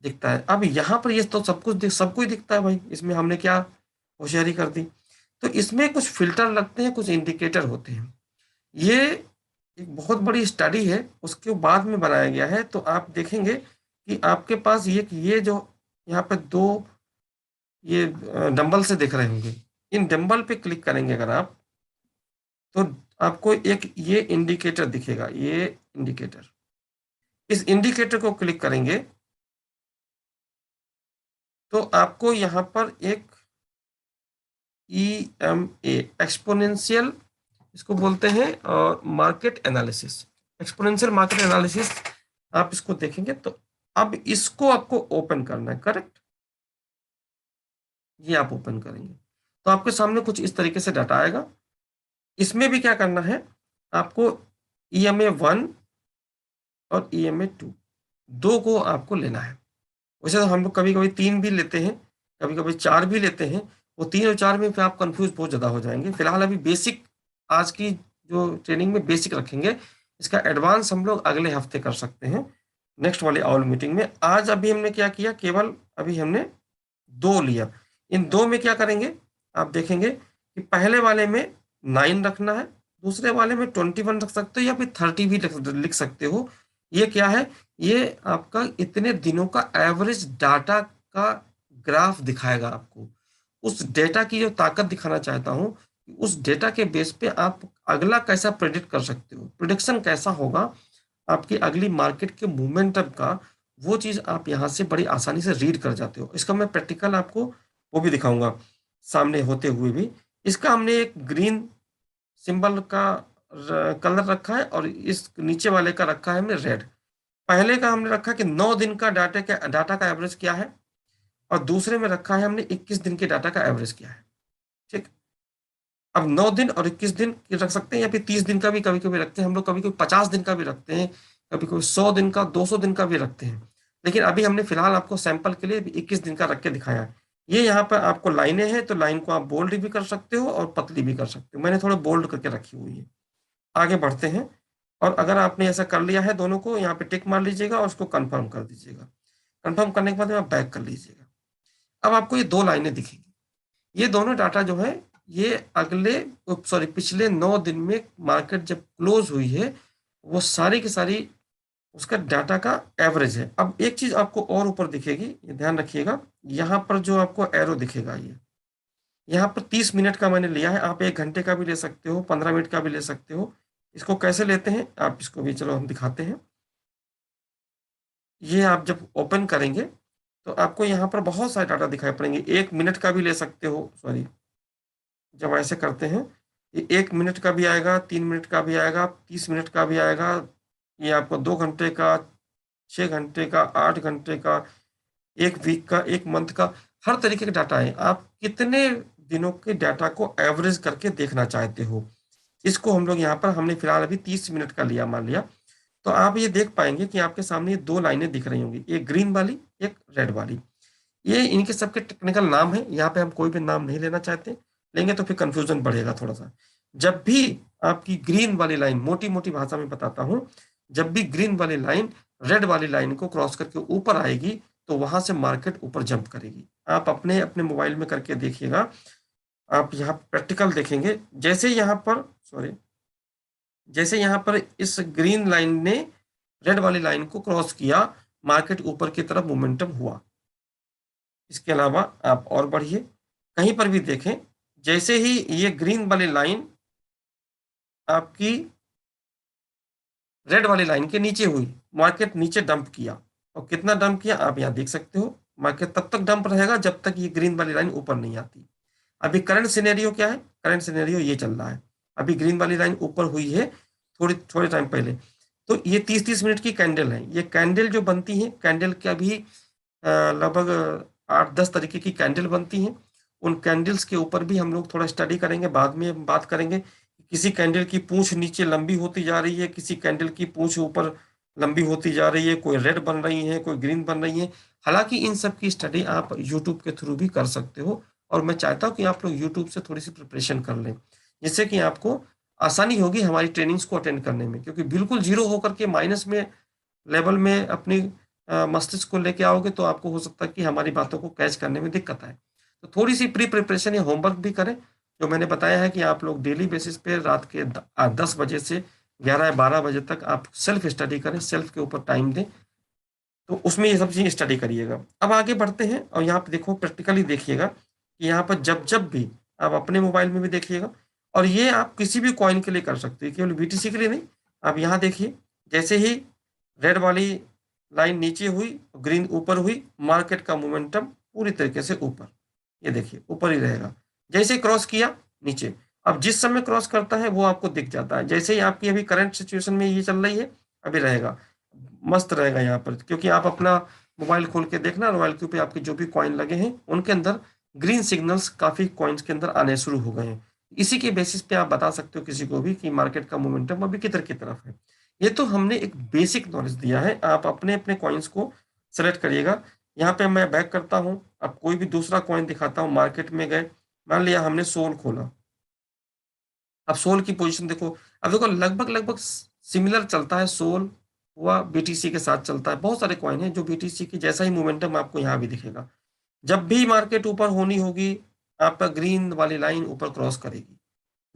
दिखता है। अब यहाँ पर ये तो सबको ही दिखता है भाई, इसमें हमने क्या होशियारी कर दी। तो इसमें कुछ फिल्टर लगते हैं, कुछ इंडिकेटर होते हैं। ये एक बहुत बड़ी स्टडी है, उसके बाद में बनाया गया है। तो आप देखेंगे कि आपके पास ये जो यहाँ पे दो ये डंबल से दिख रहे होंगे, इन डंबल पे क्लिक करेंगे अगर आप तो आपको एक ये इंडिकेटर दिखेगा, ये इंडिकेटर। इस इंडिकेटर को क्लिक करेंगे तो आपको यहाँ पर एक EMA एक्सपोनेंशियल इसको बोलते हैं और market analysis, exponential market analysis आप इसको देखेंगे। तो अब इसको आपको ओपन करना है, करेक्ट। ये आप ओपन करेंगे तो आपके सामने कुछ इस तरीके से डाटा आएगा। इसमें भी क्या करना है, आपको EMA 1 और EMA 2 दो को आपको लेना है। वैसे तो हम लोग कभी कभी 3 भी लेते हैं, कभी कभी 4 भी लेते हैं। वो 3 और 4 में फिर आप कंफ्यूज बहुत ज़्यादा हो जाएंगे। फिलहाल अभी बेसिक आज की जो ट्रेनिंग में बेसिक रखेंगे, इसका एडवांस हम लोग अगले हफ्ते कर सकते हैं नेक्स्ट वाले ऑल मीटिंग में। आज अभी हमने क्या किया, केवल अभी हमने 2 लिया। इन 2 में क्या करेंगे आप देखेंगे कि पहले वाले में 9 रखना है, दूसरे वाले में 21 रख सकते हो या फिर 30 भी लिख सकते हो। ये क्या है, ये आपका इतने दिनों का एवरेज डाटा का ग्राफ दिखाएगा आपको। उस डेटा की जो ताकत दिखाना चाहता हूँ, उस डेटा के बेस पे आप अगला कैसा प्रेडिक्ट कर सकते हो, प्रेडिक्शन कैसा होगा आपकी अगली मार्केट के मोमेंटम का, वो चीज़ आप यहाँ से बड़ी आसानी से रीड कर जाते हो। इसका मैं प्रैक्टिकल आपको वो भी दिखाऊंगा सामने होते हुए भी। इसका हमने एक ग्रीन सिंबल का कलर रखा है और इस नीचे वाले का रखा है हमने रेड। पहले का हमने रखा कि 9 दिन का डाटा का एवरेज क्या है, और दूसरे में रखा है हमने 21 दिन के डाटा का एवरेज क्या है। ठीक, अब 9 दिन और 21 दिन की रख सकते हैं या फिर 30 दिन का भी कभी कभी रखते हैं हम लोग, कभी कभी 50 दिन का भी रखते हैं, कभी कभी 100 दिन का 200 दिन का भी रखते हैं। लेकिन अभी हमने फिलहाल आपको सैंपल के लिए 21 दिन का रख के दिखाया है। ये यहाँ पर आपको लाइनें हैं, तो लाइन को आप बोल्ड भी कर सकते हो और पतली भी कर सकते हो। मैंने थोड़ा बोल्ड करके रखी हुई है। आगे बढ़ते हैं, और अगर आपने ऐसा कर लिया है दोनों को, यहाँ पे टिक मार लीजिएगा और उसको कंफर्म कर दीजिएगा। कंफर्म करने के बाद आप बैक कर लीजिएगा। अब आपको ये 2 लाइनें दिखेंगी। ये दोनों डाटा जो है ये पिछले 9 दिन में मार्केट जब क्लोज हुई है वो सारी की सारी उसका डाटा का एवरेज है। अब एक चीज आपको और ऊपर दिखेगी, ये ध्यान रखिएगा, यहाँ पर जो आपको एरो दिखेगा, ये यहाँ पर 30 मिनट का मैंने लिया है। आप 1 घंटे का भी ले सकते हो, 15 मिनट का भी ले सकते हो। इसको कैसे लेते हैं आप इसको भी चलो हम दिखाते हैं। ये आप जब ओपन करेंगे तो आपको यहाँ पर बहुत सारे डाटा दिखाई पड़ेंगे। 1 मिनट का भी ले सकते हो, सॉरी जब ऐसे करते हैं ये 1 मिनट का भी आएगा, 3 मिनट का भी आएगा, 30 मिनट का भी आएगा। ये आपको 2 घंटे का, 6 घंटे का, 8 घंटे का, 1 वीक का, 1 मंथ का, हर तरीके के डाटा है। आप कितने दिनों के डाटा को एवरेज करके देखना चाहते हो, इसको हम लोग यहाँ पर हमने फिलहाल अभी 30 मिनट का लिया मान लिया। तो आप ये देख पाएंगे कि आपके सामने 2 लाइनें दिख रही होंगी, एक ग्रीन वाली एक रेड वाली। ये इनके सबके टेक्निकल नाम है, यहाँ पे हम कोई भी नाम नहीं लेना चाहते, लेंगे तो फिर कंफ्यूजन बढ़ेगा थोड़ा सा। जब भी आपकी ग्रीन वाली लाइन, मोटी मोटी भाषा में बताता हूँ, जब भी ग्रीन वाली लाइन रेड वाली लाइन को क्रॉस करके ऊपर आएगी तो वहां से मार्केट ऊपर जंप करेगी। आप अपने अपने मोबाइल में करके देखिएगा, आप यहाँ प्रैक्टिकल देखेंगे। जैसे यहाँ पर इस ग्रीन लाइन ने रेड वाली लाइन को क्रॉस किया, मार्केट ऊपर की तरफ मोमेंटम हुआ। इसके अलावा आप और बढ़िए, कहीं पर भी देखें, जैसे ही ये ग्रीन वाली लाइन आपकी रेड वाली लाइन के नीचे हुई, मार्केट नीचे डंप किया। और कितना डंप किया आप यहाँ देख सकते हो। मार्केट तब तक डंप रहेगा जब तक ये ग्रीन वाली लाइन ऊपर नहीं आती। अभी करंट सिनेरियो क्या है, करंट सिनेरियो ये चल रहा है, अभी ग्रीन वाली लाइन ऊपर हुई है, थोड़े टाइम पहले। तो ये 30-30 मिनट की कैंडल है। ये कैंडल जो बनती है, कैंडल का भी लगभग 8-10 तरीके की कैंडल बनती हैं। उन कैंडल्स के ऊपर भी हम लोग थोड़ा स्टडी करेंगे, बाद में बात करेंगे। किसी कैंडल की पूंछ नीचे लंबी होती जा रही है, किसी कैंडल की पूंछ ऊपर लंबी होती जा रही है, कोई रेड बन रही है, कोई ग्रीन बन रही है। हालांकि इन सब की स्टडी आप यूट्यूब के थ्रू भी कर सकते हो, और मैं चाहता हूँ कि आप लोग यूट्यूब से थोड़ी सी प्रिपरेशन कर लें, जिससे कि आपको आसानी होगी हमारी ट्रेनिंग्स को अटेंड करने में। क्योंकि बिल्कुल जीरो होकर के माइनस में लेवल में अपनी मस्तिष्क को लेके आओगे तो आपको हो सकता है कि हमारी बातों को कैच करने में दिक्कत आए। तो थोड़ी सी प्री प्रिपरेशन या होमवर्क भी करें, जो मैंने बताया है कि आप लोग डेली बेसिस पे रात के 10 बजे से 11 या 12 बजे तक आप सेल्फ स्टडी करें, सेल्फ के ऊपर टाइम दें। तो उसमें ये सब चीज़ें स्टडी करिएगा। अब आगे बढ़ते हैं, और यहाँ पे देखो प्रैक्टिकली देखिएगा कि यहाँ पर जब भी आप अपने मोबाइल में भी देखिएगा, और ये आप किसी भी कॉइन के लिए कर सकते हैं, केवल बीटीसी के लिए नहीं। आप यहाँ देखिए, जैसे ही रेड वाली लाइन नीचे हुई, ग्रीन ऊपर हुई, मार्केट का मोमेंटम पूरी तरीके से ऊपर, ये देखिए ऊपर ही रहेगा। जैसे क्रॉस किया नीचे, अब जिस समय क्रॉस करता है वो आपको दिख जाता है। जैसे ही आपकी अभी करंट सिचुएशन में ये चल रही है, अभी रहेगा, मस्त रहेगा यहाँ पर। क्योंकि आप अपना मोबाइल खोल के देखना, रॉयल क्यू पे आपके जो भी कॉइन लगे हैं उनके अंदर ग्रीन सिग्नल्स काफी कॉइन्स के अंदर आने शुरू हो गए हैं। इसी के बेसिस पे आप बता सकते हो किसी को भी कि मार्केट का मोमेंटम अभी किधर की तरफ है। ये तो हमने एक बेसिक नॉलेज दिया है, आप अपने अपने कॉइन्स को सेलेक्ट करिएगा। यहाँ पे मैं बैक करता हूँ, अब कोई भी दूसरा कॉइन दिखाता हूँ। मार्केट में गए, मान लिया हमने सोल खोला, अब सोल की पोजीशन देखो, अब देखो लगभग सिमिलर चलता है। सोल हुआ बीटीसी के साथ चलता है। बहुत सारे कॉइन हैं जो बीटीसी की जैसा ही मोमेंटम आपको यहाँ भी दिखेगा। जब भी मार्केट ऊपर होनी होगी, आपका ग्रीन वाली लाइन ऊपर क्रॉस करेगी।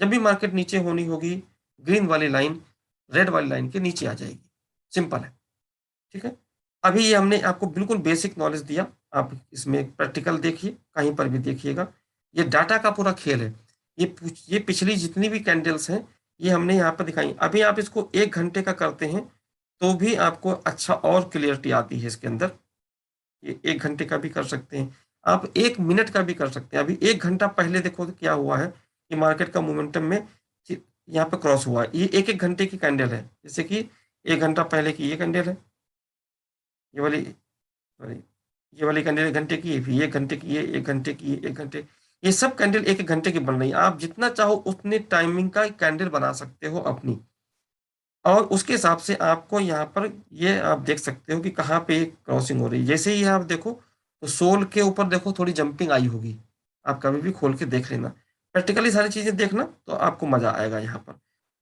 जब भी मार्केट नीचे होनी होगी, ग्रीन वाली लाइन रेड वाली लाइन के नीचे आ जाएगी। सिंपल है, ठीक है। अभी ये हमने आपको बिल्कुल बेसिक नॉलेज दिया, आप इसमें प्रैक्टिकल देखिए, कहीं पर भी देखिएगा। ये डाटा का पूरा खेल है। ये पिछली जितनी भी कैंडल्स हैं ये हमने यहाँ पर दिखाई। अभी आप इसको 1 घंटे का करते हैं तो भी आपको अच्छा और क्लियरिटी आती है इसके अंदर। ये 1 घंटे का भी कर सकते हैं, आप 1 मिनट का भी कर सकते हैं। अभी 1 घंटा पहले देखो तो क्या हुआ है कि मार्केट का मोमेंटम में यहाँ पे क्रॉस हुआ। ये 1-1 घंटे की कैंडल है, जैसे कि 1 घंटा पहले की ये कैंडल है, ये वाली कैंडल 1 घंटे की, फिर 1 घंटे की, ये 1 घंटे की, 1 घंटे, ये सब कैंडल 1-1 घंटे की बन रही है। आप जितना चाहो उतने टाइमिंग का कैंडल बना सकते हो अपनी, और उसके हिसाब से आपको यहाँ पर ये आप देख सकते हो कि कहाँ पे क्रॉसिंग हो रही है। जैसे ही आप देखो तो सोल के ऊपर देखो थोड़ी जंपिंग आई होगी, आप कभी भी खोल के देख लेना, प्रैक्टिकली सारी चीजें देखना, तो आपको मजा आएगा यहाँ पर।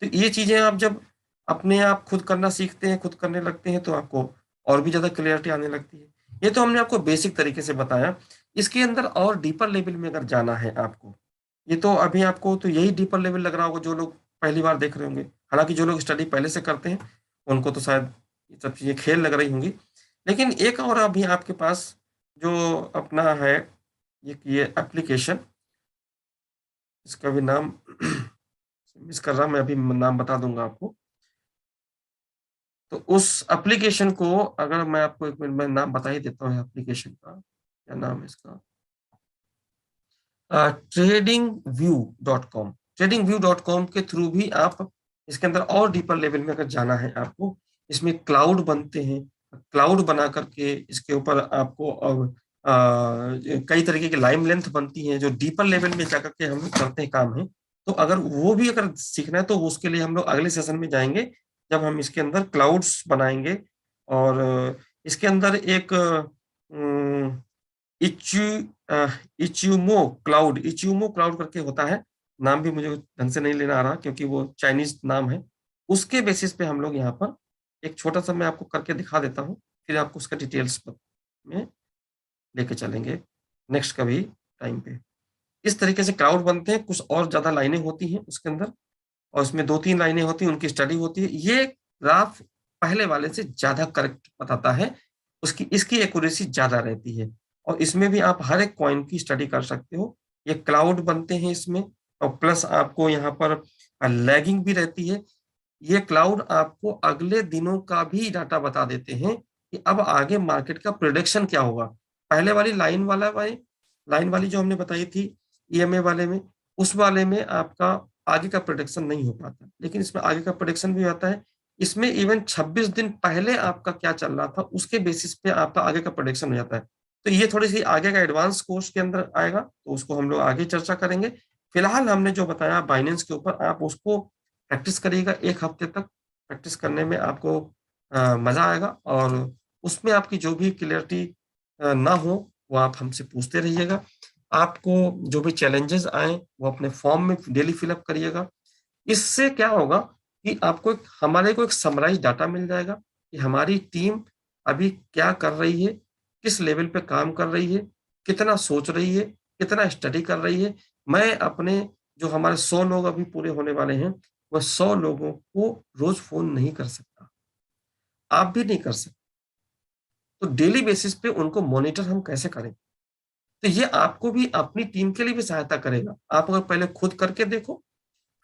तो ये चीजें आप जब अपने आप खुद करना सीखते हैं, खुद करने लगते हैं, तो आपको और भी ज्यादा क्लियरिटी आने लगती है। ये तो हमने आपको बेसिक तरीके से बताया। इसके अंदर और डीपर लेवल में अगर जाना है आपको, ये तो अभी आपको तो यही डीपर लेवल लग रहा होगा जो लोग पहली बार देख रहे होंगे। हालांकि जो लोग स्टडी पहले से करते हैं उनको तो शायद ये सब चीजें खेल लग रही होंगी, लेकिन एक और अभी आपके पास जो अपना है ये एप्लीकेशन, इसका भी नाम मिस कर रहा, मैं अभी नाम बता दूंगा आपको। तो उस एप्लीकेशन को अगर मैं आपको 1 मिनट में नाम बता ही देता हूँ एप्लीकेशन का, क्या नाम है इसका, tradingview.com। tradingview.com के थ्रू भी आप इसके अंदर और डीपर लेवल में अगर जाना है आपको, इसमें क्लाउड बनते हैं, क्लाउड बना करके इसके ऊपर आपको कई तरीके की लाइन लेंथ बनती हैं जो डीपर लेवल में जाकर के हम लोग करते हैं काम है। तो अगर वो भी अगर सीखना है तो उसके लिए हम लोग अगले सेशन में जाएंगे, जब हम इसके अंदर क्लाउड्स बनाएंगे। और इसके अंदर एक इच्यूमो क्लाउड करके होता है, नाम भी मुझे ढंग से नहीं लेना आ रहा क्योंकि वो चाइनीज नाम है। उसके बेसिस पे हम लोग यहाँ पर एक छोटा सा मैं आपको करके दिखा देता हूँ, फिर आपको उसका डिटेल्स में लेके चलेंगे नेक्स्ट कभी टाइम पे। इस तरीके से क्लाउड बनते हैं, कुछ और ज्यादा लाइनें होती हैं उसके अंदर, और इसमें 2-3 लाइनें होती हैं, उनकी स्टडी होती है। ये ग्राफ पहले वाले से ज्यादा करेक्ट बताता है, इसकी एक्यूरेसी ज्यादा रहती है, और इसमें भी आप हर एक कॉइन की स्टडी कर सकते हो। ये क्लाउड बनते हैं इसमें, और प्लस आपको यहाँ पर लैगिंग भी रहती है। ये क्लाउड आपको अगले दिनों का भी डाटा बता देते हैं कि अब आगे मार्केट का प्रेडिक्शन क्या होगा। पहले वाली लाइन वाली जो हमने बताई थी ईएमए वाले में, उस वाले में आपका आगे का प्रोडिक्शन नहीं हो पाता। लेकिन इसमें आगे का प्रोडिक्शन भी आता है, इसमें इवन 26 दिन पहले आपका क्या चल रहा था उसके बेसिस पे आपका आगे का प्रोडिक्शन हो जाता है। तो ये थोड़ी सी आगे का एडवांस कोर्स के अंदर आएगा, तो उसको हम लोग आगे चर्चा करेंगे। फिलहाल हमने जो बताया बाइनेंस के ऊपर, आप उसको प्रैक्टिस करिएगा 1 हफ्ते तक। प्रैक्टिस करने में आपको मजा आएगा, और उसमें आपकी जो भी क्लियरिटी ना हो वो आप हमसे पूछते रहिएगा। आपको जो भी चैलेंजेस आए वो अपने फॉर्म में डेली फिलअप करिएगा। इससे क्या होगा कि आपको हमारे को एक समराइज डाटा मिल जाएगा कि हमारी टीम अभी क्या कर रही है, किस लेवल पे काम कर रही है, कितना सोच रही है, कितना स्टडी कर रही है। मैं अपने जो हमारे 100 लोग अभी पूरे होने वाले हैं, वह 100 लोगों को रोज फोन नहीं कर सकता, आप भी नहीं कर सकते। तो डेली बेसिस पे उनको मॉनिटर हम कैसे करें, तो ये आपको भी अपनी टीम के लिए भी सहायता करेगा। आप अगर पहले खुद करके देखो,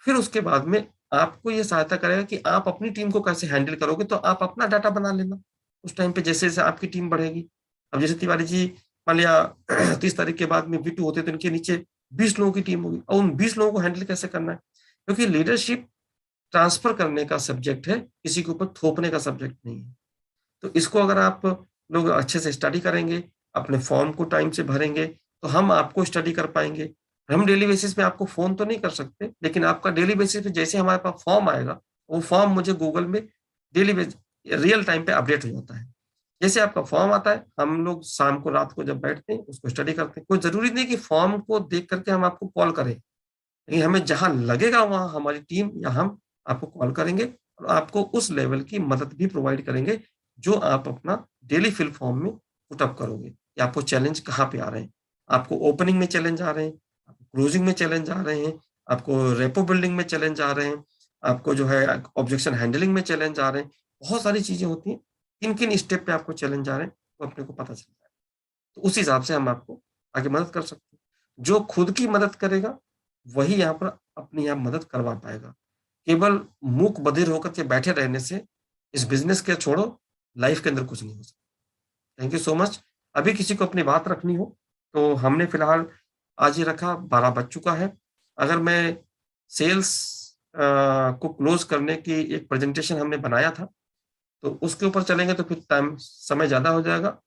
फिर उसके बाद में आपको ये सहायता करेगा कि आप अपनी टीम को कैसे हैंडल करोगे, तो आप अपना डाटा बना लेना उस टाइम पे जैसे जैसे आपकी टीम बढ़ेगी। अब जैसे तिवारी जी मान लिया 30 तारीख के बाद में V2 होते तो इनके नीचे 20 लोगों की टीम होगी, और उन 20 लोगों को हैंडल कैसे करना है, क्योंकि लीडरशिप ट्रांसफर करने का सब्जेक्ट है, किसी के ऊपर थोपने का सब्जेक्ट नहीं है। तो इसको अगर आप लोग अच्छे से स्टडी करेंगे, अपने फॉर्म को टाइम से भरेंगे, तो हम आपको स्टडी कर पाएंगे। हम डेली बेसिस पे आपको फोन तो नहीं कर सकते, लेकिन आपका डेली बेसिस पे जैसे हमारे पास फॉर्म आएगा, वो फॉर्म मुझे गूगल में डेली रियल टाइम पे अपडेट हो जाता है। जैसे आपका फॉर्म आता है, हम लोग शाम को रात को जब बैठते हैं उसको स्टडी करते हैं। कोई जरूरी नहीं कि फॉर्म को देख करके हम आपको कॉल करें, लेकिन हमें जहां लगेगा वहां हमारी टीम या हम आपको कॉल करेंगे, और आपको उस लेवल की मदद भी प्रोवाइड करेंगे जो आप अपना डेली फिल फॉर्म में पुटअप करोगे कि आपको चैलेंज कहाँ पे आ रहे हैं। आपको ओपनिंग में चैलेंज आ रहे हैं, आपको क्लोजिंग में चैलेंज आ रहे हैं, आपको रेपो बिल्डिंग में चैलेंज आ रहे हैं, आपको जो है ऑब्जेक्शन हैंडलिंग में चैलेंज आ रहे हैं। बहुत सारी चीजें होती हैं, किन किन स्टेप पे आपको चैलेंज आ रहे हैं वो अपने को पता चलता है। तो उस हिसाब से हम आपको आगे मदद कर सकते हैं। जो खुद की मदद करेगा वही यहाँ पर अपनी यहाँ मदद करवा पाएगा। केवल मूक बधिर होकर के बैठे रहने से इस बिजनेस के छोड़ो, लाइफ के अंदर कुछ नहीं हो सकता। Thank you so much. अभी किसी को अपनी बात रखनी हो तो हमने फिलहाल आज ही रखा, 12 बज चुका है। अगर मैं सेल्स को क्लोज करने की एक प्रेजेंटेशन हमने बनाया था, तो उसके ऊपर चलेंगे तो फिर टाइम समय ज्यादा हो जाएगा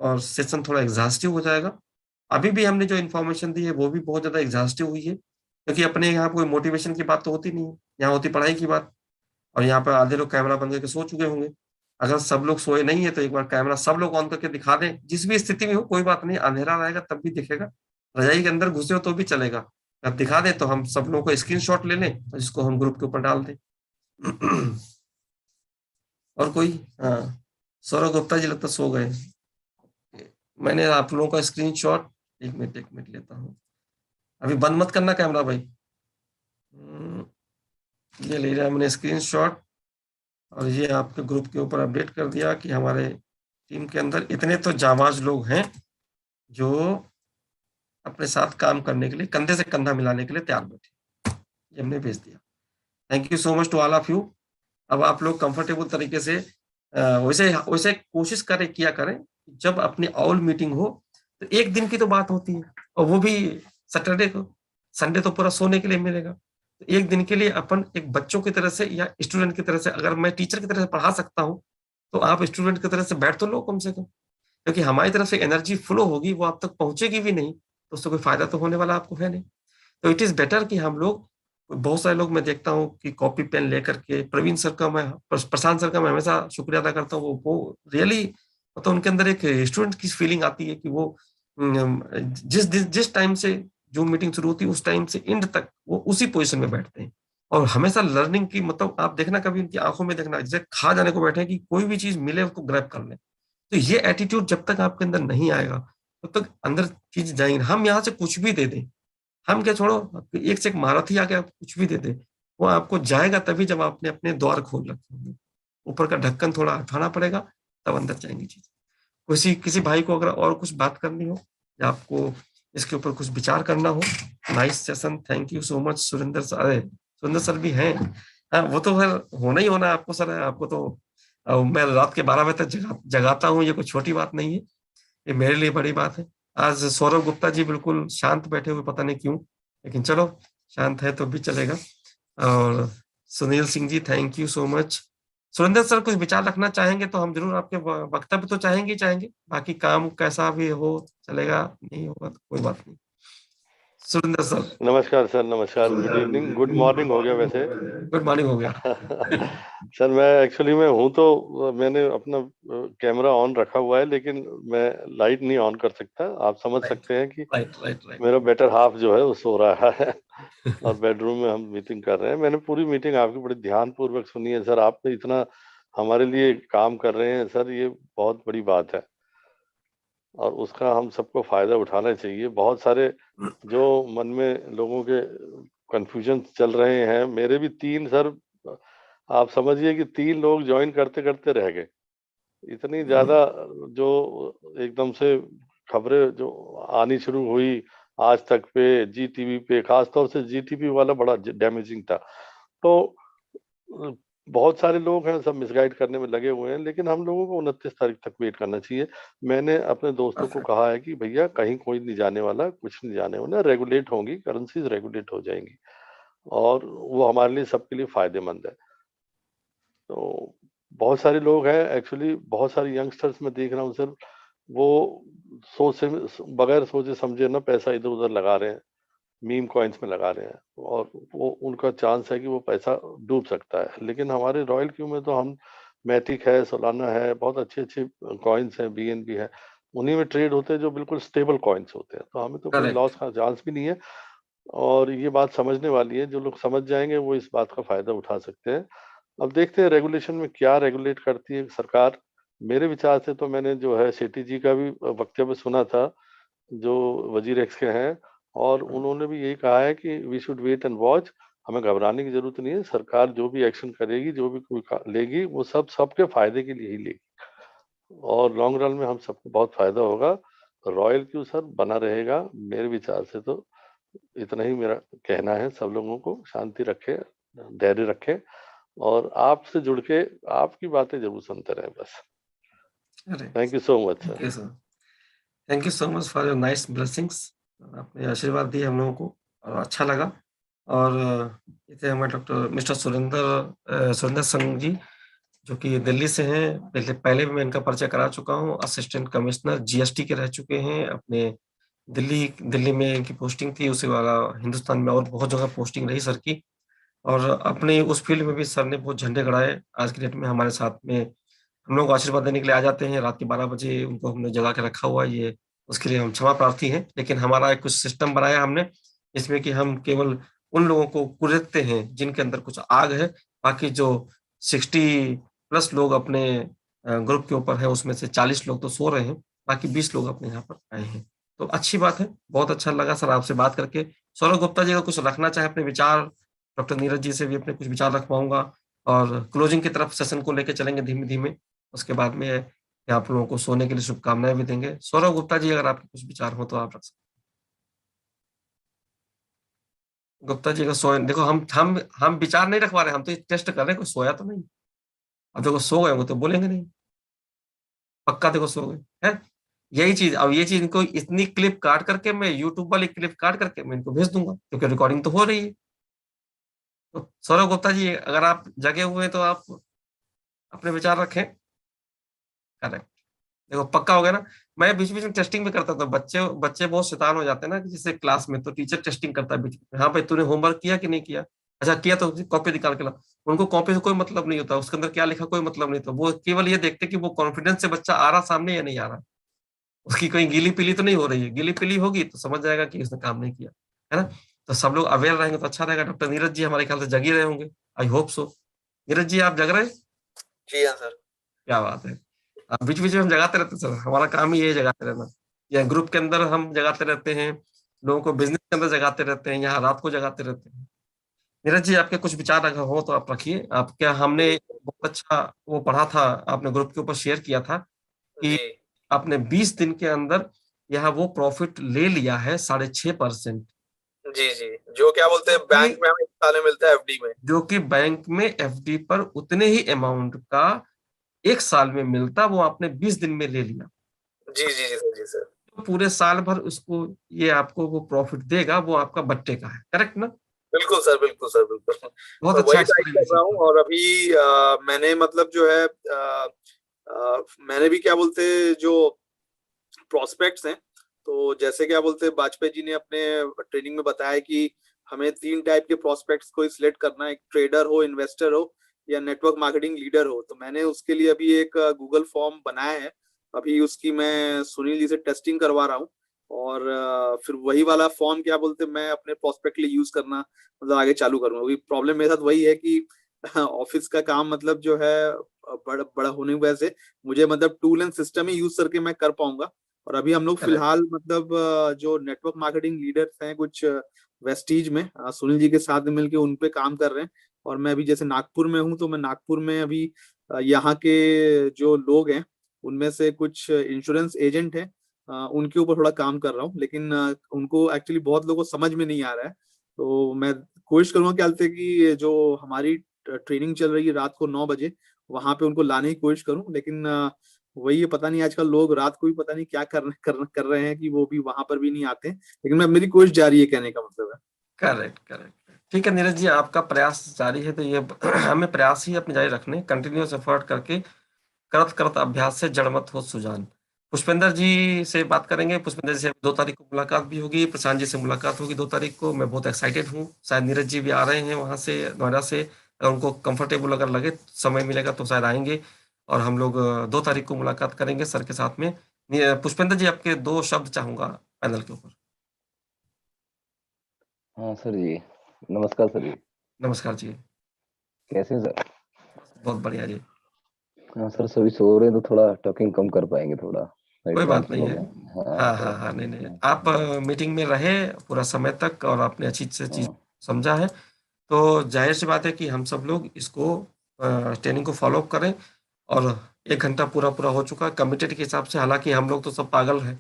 और सेशन थोड़ा एग्जॉस्टिव हो जाएगा। अभी भी हमने जो इन्फॉर्मेशन दी है वो भी बहुत ज्यादा एग्जॉस्टिव हुई है, क्योंकि अपने यहाँ कोई मोटिवेशन की बात तो होती नहीं है, यहाँ होती पढ़ाई की बात। और यहाँ पर आधे लोग कैमरा बंद करके सो चुके होंगे। अगर सब लोग सोए नहीं है तो एक बार कैमरा सब लोग ऑन करके दिखा दें, जिस भी स्थिति में हो, कोई बात नहीं, अंधेरा रहेगा तब भी दिखेगा, रजाई के अंदर घुसे हो तो भी चलेगा। अब दिखा दें तो हम सब लोगों को स्क्रीनशॉट ले लें और इसको हम ग्रुप के ऊपर डाल दें। और कोई? हाँ, सौरभ गुप्ता जी लगता सो गए। मैंने आप लोगों का स्क्रीनशॉट, एक मिनट लेता हूँ। अभी बंद मत करना कैमरा भाई। ये ले लिया मैंने स्क्रीनशॉट, और ये आपके ग्रुप के ऊपर अपडेट कर दिया कि हमारे टीम के अंदर इतने तो जाबाज लोग हैं जो अपने साथ काम करने के लिए, कंधे से कंधा मिलाने के लिए तैयार बैठे। ये हमने भेज दिया। Thank you so much to all of you. अब आप लोग कंफर्टेबल तरीके से वैसे वैसे कोशिश किया करें, जब अपनी ऑल मीटिंग हो तो एक दिन की तो बात होती है, और वो भी सैटरडे को। संडे तो पूरा सोने के लिए मिलेगा। तो एक दिन के लिए अपन एक बच्चों की तरह से या स्टूडेंट की तरह से, अगर मैं टीचर की तरह से पढ़ा सकता हूँ तो आप स्टूडेंट की तरह से बैठ तो लो कम से कम, क्योंकि हमारी तरफ से एनर्जी फ्लो होगी, वो आप तक पहुंचेगी भी नहीं तो उससे कोई फायदा तो होने वाला आपको है नहीं। तो इट इज बेटर कि हम लोग, बहुत सारे लोग मैं देखता हूँ कि कॉपी पेन लेकर के, प्रवीण सर का मैं, प्रशांत सर का मैं हमेशा शुक्रिया अदा करता हूँ। वो रियली मतलब उनके अंदर एक स्टूडेंट की फीलिंग आती है कि वो जिस टाइम से जो मीटिंग शुरू होती है उस टाइम से एंड तक वो उसी पोजीशन में बैठते हैं, और हमेशा लर्निंग की, मतलब आप देखना कभी उनकी आंखों में देखना, जैसे खा जाने को बैठे हैं कि कोई भी चीज मिले उसको ग्रैब कर ले। तो ये एटीट्यूड जब तक आपके अंदर नहीं आएगा तब तक अंदर चीज जाएंगे। हम यहाँ से कुछ भी दे दें, हम क्या छोड़ो, एक से एक महारथी आके आप कुछ भी दे दे, वो आपको जाएगा तभी जब आपने अपने द्वार खोल रखे होंगे। ऊपर का ढक्कन थोड़ा हटाना पड़ेगा, तब अंदर जाएंगी चीज। किसी भाई को अगर और कुछ बात करनी हो या आपको इसके ऊपर कुछ विचार करना हो। Nice session, thank you so much Surendra sir. अरे सुरेंद्र सर भी हैं। हाँ, वो तो फिर होना ही होना है आपको सर। आपको तो मैं रात के 12 बजे तक जगाता हूँ, ये कोई छोटी बात नहीं है, ये मेरे लिए बड़ी बात है। आज सौरभ गुप्ता जी बिल्कुल शांत बैठे हुए, पता नहीं क्यों, लेकिन चलो शांत है तो भी चलेगा। और Sunil Singh ji, thank you so much. Surendra sir कुछ विचार रखना चाहेंगे तो हम जरूर आपके वक्तव्य तो चाहेंगे ही चाहेंगे, बाकी काम कैसा भी हो चलेगा, नहीं होगा तो कोई बात नहीं। सुरेंद्र सर। नमस्कार सर, नमस्कार, गुड इवनिंग, गुड मॉर्निंग हो गया वैसे। गुड मॉर्निंग हो गया। सर मैं एक्चुअली मैं हूँ तो मैंने अपना कैमरा ऑन रखा हुआ है, लेकिन मैं लाइट नहीं ऑन कर सकता। आप समझ सकते हैं कि राइट। मेरा बेटर हाफ जो है वो सो रहा है और बेडरूम में हम मीटिंग कर रहे हैं। मैंने पूरी मीटिंग आपकी बड़ी ध्यान पूर्वक सुनी है सर। आप इतना हमारे लिए काम कर रहे हैं सर, ये बहुत बड़ी बात है और उसका हम सबको फायदा उठाना चाहिए। बहुत सारे जो मन में लोगों के कंफ्यूजन चल रहे हैं, मेरे भी 3 सर, आप समझिए कि 3 लोग ज्वाइन करते करते रह गए। इतनी ज्यादा जो एकदम से खबरें जो आनी शुरू हुई आज तक पे, जी टीवी पे, खासतौर से जी टीवी वाला बड़ा डैमेजिंग था। तो बहुत सारे लोग हैं, सब मिसगाइड करने में लगे हुए हैं, लेकिन हम लोगों को 29 तारीख तक वेट करना चाहिए। मैंने अपने दोस्तों को कहा है कि भैया कहीं कोई नहीं जाने वाला, कुछ नहीं जाने वाला, रेगुलेट होंगी, करेंसीज रेगुलेट हो जाएंगी और वो हमारे लिए, सबके लिए फायदेमंद है। तो बहुत सारे लोग हैं एक्चुअली, बहुत सारे यंगस्टर्स में देख रहा हूँ सर, वो बगैर सोचे समझे ना पैसा इधर उधर लगा रहे हैं, मीम कॉइन्स में लगा रहे हैं और वो उनका चांस है कि वो पैसा डूब सकता है। लेकिन हमारे रॉयल क्यू में तो हम मैटिक है, सोलाना है, बहुत अच्छे अच्छे कॉइन्स हैं, बीएनबी है, उन्हीं में ट्रेड होते हैं जो बिल्कुल स्टेबल कॉइन्स होते हैं। तो हमें तो कोई लॉस का चांस भी नहीं है और ये बात समझने वाली है। जो लोग समझ जाएंगे वो इस बात का फायदा उठा सकते हैं। अब देखते हैं रेगुलेशन में क्या रेगुलेट करती है सरकार। मेरे विचार से तो मैंने जो है सेठी जी का भी वक्तव्य सुना था, जो वजीर एक्स के हैं, और उन्होंने भी यही कहा है कि we should wait and watch, हमें घबराने की जरूरत नहीं है। सरकार जो भी एक्शन करेगी, जो भी कोई लेगी, वो सब सबके फायदे के लिए ही लेगी और लॉन्ग रन में हम सबको बहुत फायदा होगा। रॉयल क्यू सर बना रहेगा मेरे विचार से। तो इतना ही मेरा कहना है। सब लोगों को शांति रखें, धैर्य रखें और आपसे जुड़ के आपकी बातें जरूर सुनते रहें बस। Thank you so much sir. Thank you so much for your nice blessings. आपने आशीर्वाद दिए हम लोगों को और अच्छा लगा। और ये थे हमारे डॉक्टर मिस्टर सुरेंद्र संघ जी, जो कि दिल्ली से हैं। पहले भी मैं इनका परिचय करा चुका हूँ। असिस्टेंट कमिश्नर जीएसटी के रह चुके हैं। अपने दिल्ली में इनकी पोस्टिंग थी, उसी वाला हिंदुस्तान में और बहुत जगह पोस्टिंग रही सर की। और अपने उस फील्ड में भी सर ने बहुत झंडे गड़ाए। आज की डेट में हमारे साथ में हम लोग को आशीर्वाद देने के लिए आ जाते हैं। रात के 12 बजे उनको हमने जगा के रखा हुआ है, ये उसके लिए हम क्षमा प्रार्थी हैं। लेकिन हमारा एक कुछ सिस्टम बनाया हमने, जिसमें कि हम केवल उन लोगों को कुरेदते हैं जिनके अंदर कुछ आग है। बाकी जो 60+ लोग अपने ग्रुप के ऊपर है, उसमें से 40 लोग तो सो रहे हैं, बाकी 20 लोग अपने यहाँ पर आए हैं। तो अच्छी बात है, बहुत अच्छा लगा सर आपसे बात करके। सौरभ गुप्ता जी का कुछ रखना चाहे अपने विचार, डॉक्टर नीरज जी से भी अपने कुछ विचार रखवाऊंगा और क्लोजिंग की तरफ सेशन को लेकर चलेंगे धीमे धीमे। उसके बाद में आप लोगों को सोने के लिए शुभकामनाएं भी देंगे। सौरभ गुप्ता जी, अगर आपके कुछ विचार हो तो आप रख सकते हैं। गुप्ता जी का सोए, देखो हम विचार नहीं रखवा रहे, हम तो टेस्ट कर रहे हैं कोई सोया तो नहीं। अब देखो सो गए होंगे तो बोलेंगे नहीं, पक्का देखो सो गए है। यही चीज, अब ये चीज इनको इतनी क्लिप काट करके मैं यूट्यूब वाली क्लिप काट करके मैं इनको भेज दूंगा, क्योंकि रिकॉर्डिंग तो हो रही है। तो सौरभ गुप्ता जी, अगर आप जगे हुए हैं तो आप अपने विचार रखें। करेक्ट, देखो पक्का हो गया ना। मैं बीच बीच में टेस्टिंग भी करता था। बच्चे बहुत शैतान हो जाते हैं ना, कि जैसे क्लास में तो टीचर टेस्टिंग करता है बीच में, हाँ भाई तूने होमवर्क किया कि नहीं किया, अच्छा किया तो कॉपी निकाल के ला। उनको कॉपी से कोई मतलब नहीं होता, उसके अंदर क्या लिखा कोई मतलब नहीं था। वो केवल ये देखते कि वो कॉन्फिडेंस से बच्चा आ रहा सामने या नहीं आ रहा, उसकी कोई गीली पीली तो नहीं हो रही है। गीली पीली होगी तो समझ जाएगा कि उसने काम नहीं किया, है ना। तो सब लोग अवेयर रहेंगे तो अच्छा रहेगा। डॉक्टर नीरज जी हमारे ख्याल से जग ही रहे होंगे, I hope so. Neeraj ji आप जग रहे हैं? जी हाँ सर। क्या बात है। बीच बीच में हम जगाते रहते हैं सर, हमारा काम ही ये जगाते रहना। या ग्रुप के अंदर हम जगाते रहते हैं, लोगों को बिजनेस के अंदर जगाते रहते हैं, यहाँ रात को जगाते रहते हैं। नीरज जी आपके कुछ विचार अगर हो तो आप रखिए। आप क्या, हमने बहुत अच्छा वो पढ़ा था, आपने ग्रुप के ऊपर शेयर किया था कि आपने 20 दिन के अंदर यहाँ वो प्रॉफिट ले लिया है 6.5%। जी, जो क्या बोलते हैं बैंक में हमें साल में मिलता है एफडी में, जो कि बैंक में एफडी पर उतने ही अमाउंट का 1 साल में मिलता, वो आपने 20 दिन में ले लिया। जी सर। तो पूरे साल भर उसको ये आपको वो प्रॉफिट देगा, वो आपका बट्टे का है, करेक्ट ना? बिल्कुल सर, बिल्कुल सर, बिल्कुल। बहुत और अच्छा वही टाइप कर रहा हूँ। एक्सप्लेनेशन। और अभी मैंने मतलब जो है मैंने भी क्या बोलते जो प्रोस्पेक्ट्स हैं, तो जैसे क्या बोलते वाजपेयी जी ने अपने ट्रेनिंग में बताया कि हमें 3 टाइप के प्रोस्पेक्ट्स को सिलेक्ट करना है, एक ट्रेडर हो, इन्वेस्टर हो या नेटवर्क मार्केटिंग लीडर हो। तो मैंने उसके लिए अभी एक गूगल फॉर्म बनाया है, अभी उसकी मैं सुनील जी से टेस्टिंग करवा रहा हूँ। और फिर वही वाला फॉर्म क्या बोलते मैं अपने प्रोस्पेक्ट के लिए यूज करना मतलब आगे चालू करूंगा। अभी प्रॉब्लम मेरे साथ वही है कि ऑफिस का काम मतलब जो है बड़ा बड़ा होने की वजह से मुझे मतलब tool and system he use करके मैं कर पाऊंगा। और अभी हम लोग करेक्ट। फिलहाल मतलब जो नेटवर्क मार्केटिंग लीडर्स हैं कुछ वेस्टीज में सुनील जी के साथ मिलके उन पे काम कर रहे हैं। और मैं अभी जैसे नागपुर में हूँ, तो मैं नागपुर में अभी यहाँ के जो लोग हैं उनमें से कुछ इंश्योरेंस एजेंट हैं, उनके ऊपर थोड़ा काम कर रहा हूँ। लेकिन उनको एक्चुअली बहुत लोगों को समझ में नहीं आ रहा है। तो मैं कोशिश करूंगा क्या बोलते हैं कि जो हमारी ट्रेनिंग चल रही है रात को 9 बजे वहां पे उनको लाने की कोशिश करूं। लेकिन वही है, पता नहीं आजकल लोग रात को भी पता नहीं क्या कर रहे हैं कि वो भी वहां पर भी नहीं आते हैं। लेकिन मैं मेरी कोशिश जारी है, कहने का मतलब है। Correct, correct. ठीक है नीरज जी, आपका प्रयास जारी है, तो ये हमें प्रयास ही अपने जारी रखने, कंटिन्यूअस एफर्ट करके करत करत अभ्यास से जड़ मत हो सुजान। पुष्पेंद्र जी से बात करेंगे। पुष्पेंद्र जी से 2 तारीख को मुलाकात भी होगी, प्रशांत जी से मुलाकात होगी 2 तारीख को। मैं बहुत एक्साइटेड हूँ। शायद नीरज जी भी आ रहे हैं वहां से, नोएडा से। अगर उनको कंफर्टेबल अगर लगे, समय मिलेगा तो शायद आएंगे और हम लोग 2 तारीख को मुलाकात करेंगे सर के साथ में। पुष्पेंद्र जी, आपके 2 शब्द चाहूंगा पैनल के ऊपर। हाँ सर जी, नमस्कार सर जी। नमस्कार जी। कैसे हैं सर? बहुत बढ़िया जी। हाँ सर, सभी सो रहे हैं तो थोड़ा टॉकिंग कम कर पाएंगे, थोड़ा कोई बात टेंशन नहीं हो है। गया। हाँ हाँ हाँ सर। हाँ, नहीं नहीं, आप मीटिंग में रहे पूरा समय तक और आपने अच्छी से चीज हाँ समझा है, तो जाहिर सी बात है कि हम सब लोग इसको ट्रेनिंग को फॉलो अप करें। और 1 घंटा पूरा पूरा हो चुका है कमिटेड के हिसाब से। हालांकि हम लोग तो सब पागल हैं,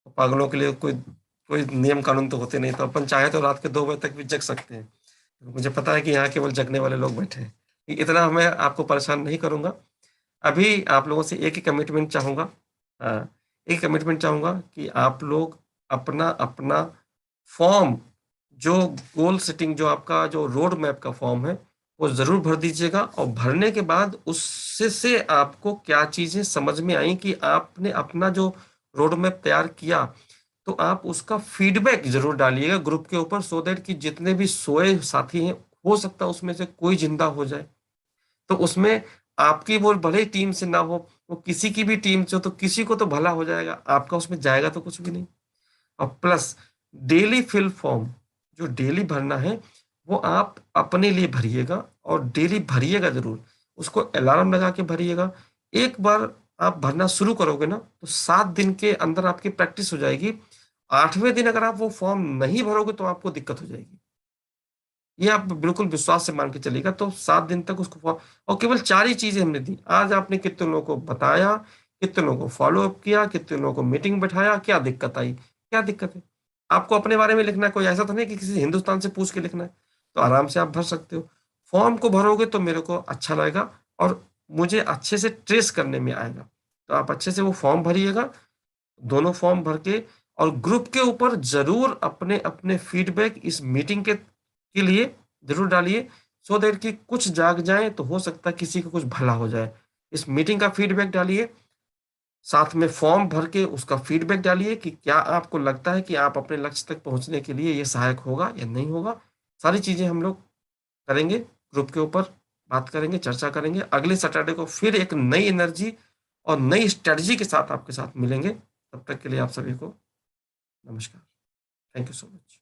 तो पागलों के लिए कोई कोई नियम कानून तो होते नहीं, तो अपन चाहे तो रात के 2 बजे तक भी जग सकते हैं। तो मुझे पता है कि यहाँ केवल जगने वाले लोग बैठे हैं। इतना मैं आपको परेशान नहीं करूंगा। अभी आप लोगों से एक ही कमिटमेंट चाहूंगा। हाँ, एक कमिटमेंट चाहूंगा कि आप लोग अपना अपना फॉर्म, जो गोल सेटिंग, जो आपका जो रोड मैप का फॉर्म है, वो जरूर भर दीजिएगा। और भरने के बाद उससे से आपको क्या चीजें समझ में आई कि आपने अपना जो रोड मैप तैयार किया, तो आप उसका फीडबैक जरूर डालिएगा ग्रुप के ऊपर, सो दैट कि जितने भी सोए साथी हैं, हो सकता है उसमें से कोई जिंदा हो जाए। तो उसमें आपकी वो भले ही टीम से ना हो, वो किसी की भी टीम से हो, तो किसी को तो भला हो जाएगा, आपका उसमें जाएगा तो कुछ भी नहीं। और प्लस डेली फिल फॉर्म जो डेली भरना है, वो आप अपने लिए भरिएगा और डेली भरिएगा जरूर। उसको अलार्म लगा के भरिएगा। एक बार आप भरना शुरू करोगे ना, तो 7 दिन के अंदर आपकी प्रैक्टिस हो जाएगी। 8वें दिन अगर आप वो फॉर्म नहीं भरोगे तो आपको दिक्कत हो जाएगी। ये आप बिल्कुल विश्वास से मान के चलिएगा। तो 7 दिन तक उसको और केवल 4 ही चीजें हमने दी। आज आपने कितने लोगों को बताया, कितने लोगों को फॉलो अप किया, कितने लोगों को मीटिंग बैठाया, क्या दिक्कत आई, क्या दिक्कत है। आपको अपने बारे में लिखना है, कोई ऐसा तो नहीं कि किसी हिंदुस्तान से पूछ के लिखना है। तो आराम से आप भर सकते हो। फॉर्म को भरोगे तो मेरे को अच्छा लगेगा और मुझे अच्छे से ट्रेस करने में आएगा। तो आप अच्छे से वो फॉर्म भरिएगा, दोनों फॉर्म भर के, और ग्रुप के ऊपर जरूर अपने अपने फीडबैक इस मीटिंग के लिए जरूर डालिए, सो दैट कि कुछ जाग जाए तो हो सकता है किसी को कुछ भला हो जाए। इस मीटिंग का फीडबैक डालिए, साथ में फॉर्म भर के उसका फीडबैक डालिए कि क्या आपको लगता है कि आप अपने लक्ष्य तक पहुंचने के लिए ये सहायक होगा या नहीं होगा। सारी चीजें हम लोग करेंगे, ग्रुप के ऊपर बात करेंगे, चर्चा करेंगे। अगले सैटरडे को फिर एक नई एनर्जी और नई स्ट्रेटजी के साथ आपके साथ मिलेंगे। तब तक के लिए आप सभी को नमस्कार। Thank you so much.